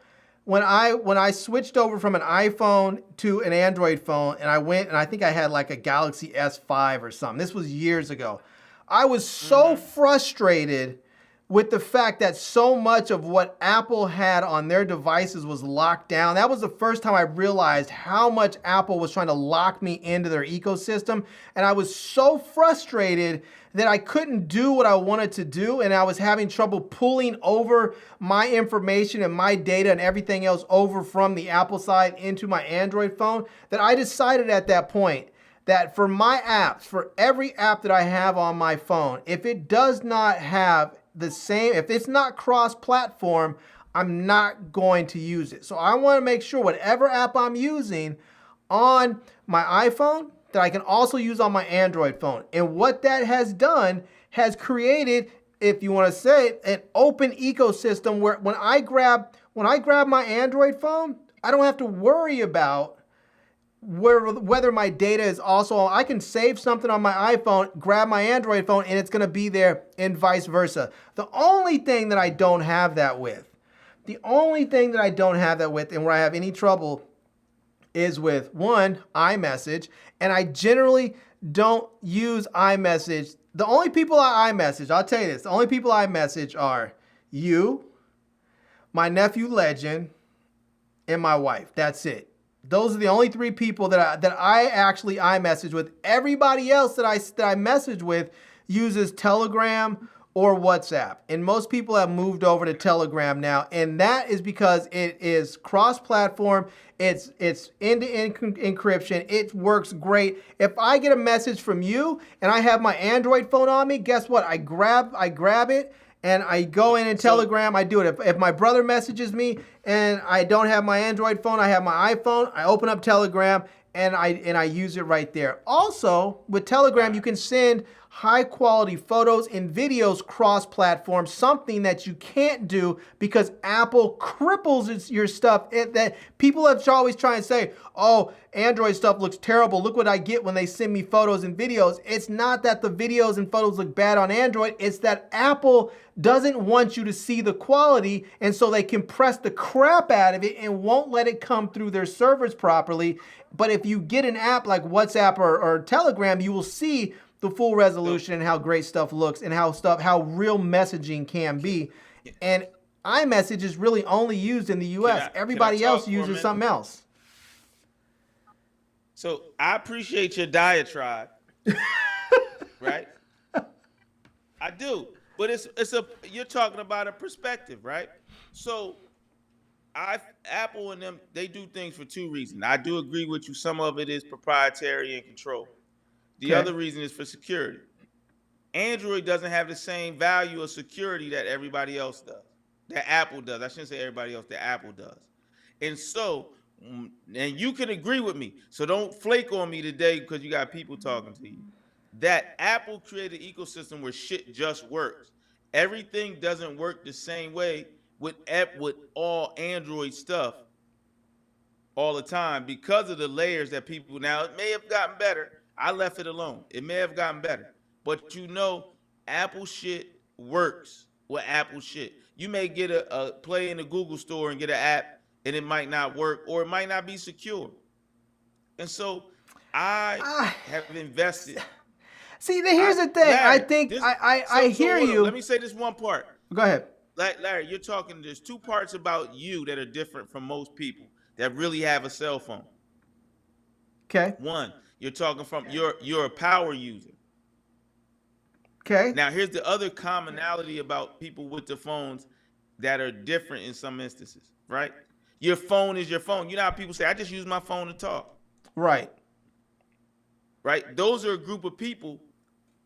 when I switched over from an iPhone to an Android phone, and I went, and I think I had like a Galaxy S5 or something. This was years ago. I was so frustrated with the fact that so much of what Apple had on their devices was locked down. That was the first time I realized how much Apple was trying to lock me into their ecosystem. And I was so frustrated that I couldn't do what I wanted to do, and I was having trouble pulling over my information and my data and everything else over from the Apple side into my Android phone, that I decided at that point that for my apps, for every app that I have on my phone, if it does not have the same, if it's not cross-platform, I'm not going to use it. So I want to make sure whatever app I'm using on my iPhone, that I can also use on my Android phone. And what that has done has created, if you want to say, an open ecosystem where when I grab my Android phone, I don't have to worry about whether my data is also, I can save something on my iPhone, grab my Android phone, and it's going to be there, and vice versa. The only thing that I don't have that with, and where I have any trouble, is with, one, iMessage, and I generally don't use iMessage. The only people I iMessage, I'll tell you this, the only people I message are you, my nephew Legend, and my wife. That's it. Those are the only three people that I actually iMessage with. Everybody else that I message with uses Telegram or WhatsApp. And most people have moved over to Telegram now. And that is because it is cross-platform. It's end-to-end encryption. It works great. If I get a message from you and I have my Android phone on me, guess what? I grab it and I go in Telegram. I do it. If my brother messages me and I don't have my Android phone, I have my iPhone, I open up Telegram and I use it right there. Also, with Telegram, you can send high quality photos and videos cross-platform, something that you can't do because Apple cripples your stuff. That people have always tried to say, oh, Android stuff looks terrible. Look what I get when they send me photos and videos. It's not that the videos and photos look bad on Android. It's that Apple doesn't want you to see the quality, and so they compress the crap out of it and won't let it come through their servers properly. But if you get an app like WhatsApp or Telegram, you will see the full resolution and how great stuff looks and how real messaging can be. And iMessage is really only used in the US. Everybody else uses something else. So I appreciate your diatribe, right? I do, but you're talking about a perspective, right? So Apple and them, they do things for two reasons. I do agree with you. Some of it is proprietary and control. The other reason is for security. Android doesn't have the same value of security that everybody else does, that Apple does. I shouldn't say everybody else, that Apple does. And so, and you can agree with me, so don't flake on me today because you got people talking to you, that Apple created an ecosystem where shit just works. Everything doesn't work the same way with all Android stuff all the time because of the layers that people, now it may have gotten better. I left it alone. It may have gotten better. But you know, Apple shit works with Apple shit. You may get a play in the Google store and get an app and it might not work or it might not be secure. And so I have invested. See, here's the thing. Larry, I think I hear you. Let me say this one part. Go ahead. Larry, you're talking, there's two parts about you that are different from most people that really have a cell phone. Okay. One, you're talking from, you're a power user. Okay. Now, here's the other commonality about people with the phones that are different in some instances, right? Your phone is your phone. You know how people say, I just use my phone to talk. Right. Right? Those are a group of people.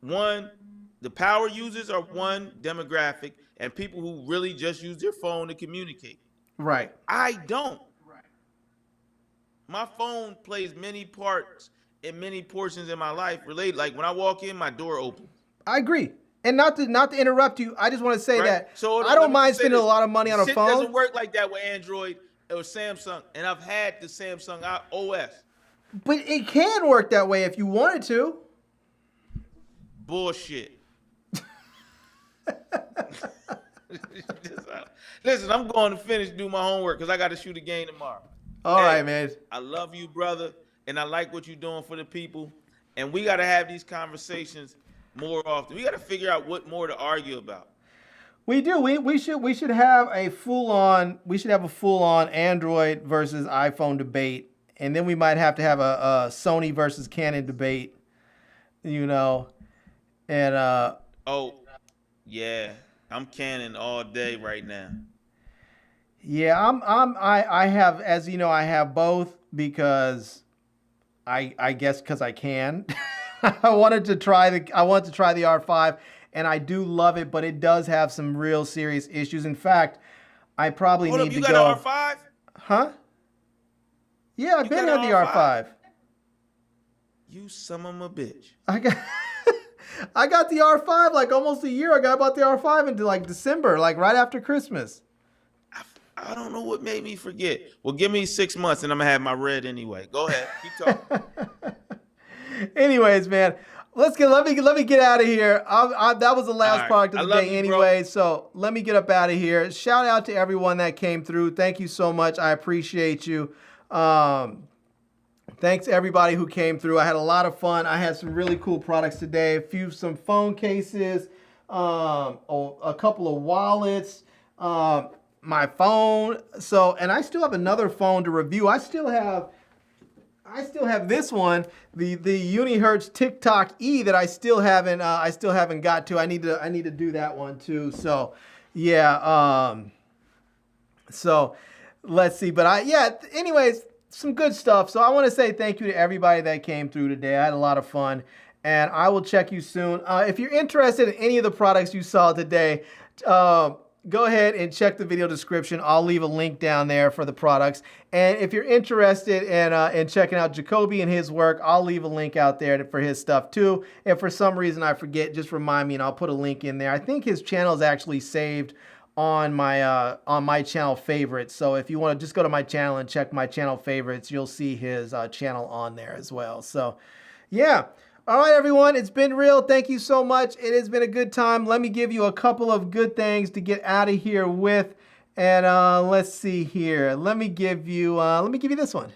One, the power users are one demographic, and people who really just use their phone to communicate. Right. I don't. My phone plays many parts in many portions in my life related. Like when I walk in, my door opens. I agree. And not to interrupt you, I just want to say that so I don't mind spending a lot of money on a phone. It doesn't work like that with Android or Samsung, and I've had the Samsung OS. But it can work that way if you wanted to. Bullshit. Listen, I'm going to do my homework because I got to shoot a game tomorrow. All right, man. I love you, brother, and I like what you're doing for the people. And we got to have these conversations more often. We got to figure out what more to argue about. We do. We should have a full on Android versus iPhone debate, and then we might have to have a Sony versus Canon debate. You know, and oh yeah, I'm Canon all day right now. Yeah, I have, as you know, I have both because I guess because I can. I wanted to try the R5, and I do love it, but it does have some real serious issues. In fact, I probably need to go. You got an R5? Huh? Yeah, I've been on the R5. You son of a bitch. I got the R5 like almost a year ago. I bought the R5 into like December, like right after Christmas. I don't know what made me forget. Well, give me 6 months and I'm gonna have my red anyway. Go ahead, keep talking. Anyways, man, let me get out of here. That was the last product of the day anyway, so let me get up out of here. Shout out to everyone that came through. Thank you so much. I appreciate you. Thanks everybody who came through. I had a lot of fun. I had some really cool products today. Some phone cases, a couple of wallets, my phone. And I still have another phone to review. I still have this one, the Unihertz TikTok E that I still haven't got to. I need to do that one too. So yeah. So let's see. But anyways, some good stuff. So I want to say thank you to everybody that came through today. I had a lot of fun, and I will check you soon. If you're interested in any of the products you saw today, go ahead and check the video description. I'll leave a link down there for the products. And if you're interested in checking out Jacoby and his work, I'll leave a link out there for his stuff too. If for some reason I forget, just remind me and I'll put a link in there. I think his channel is actually saved on my channel favorites. So if you want to just go to my channel and check my channel favorites, you'll see his channel on there as well. So yeah. All right, everyone, it's been real. Thank you so much. It has been a good time. Let me give you a couple of good things to get out of here with. And let's see here. Let me give you this one.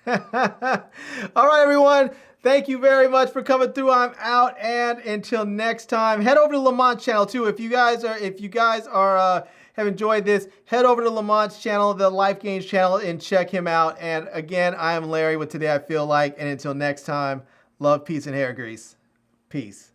All right, everyone. Thank you very much for coming through. I'm out, and until next time, head over to Lamont's channel too. If you guys are have enjoyed this, head over to Lamont's channel, the Life Gains channel, and check him out. And again, I am Larry with Today I Feel Like, and until next time, love, peace, and hair grease. Peace.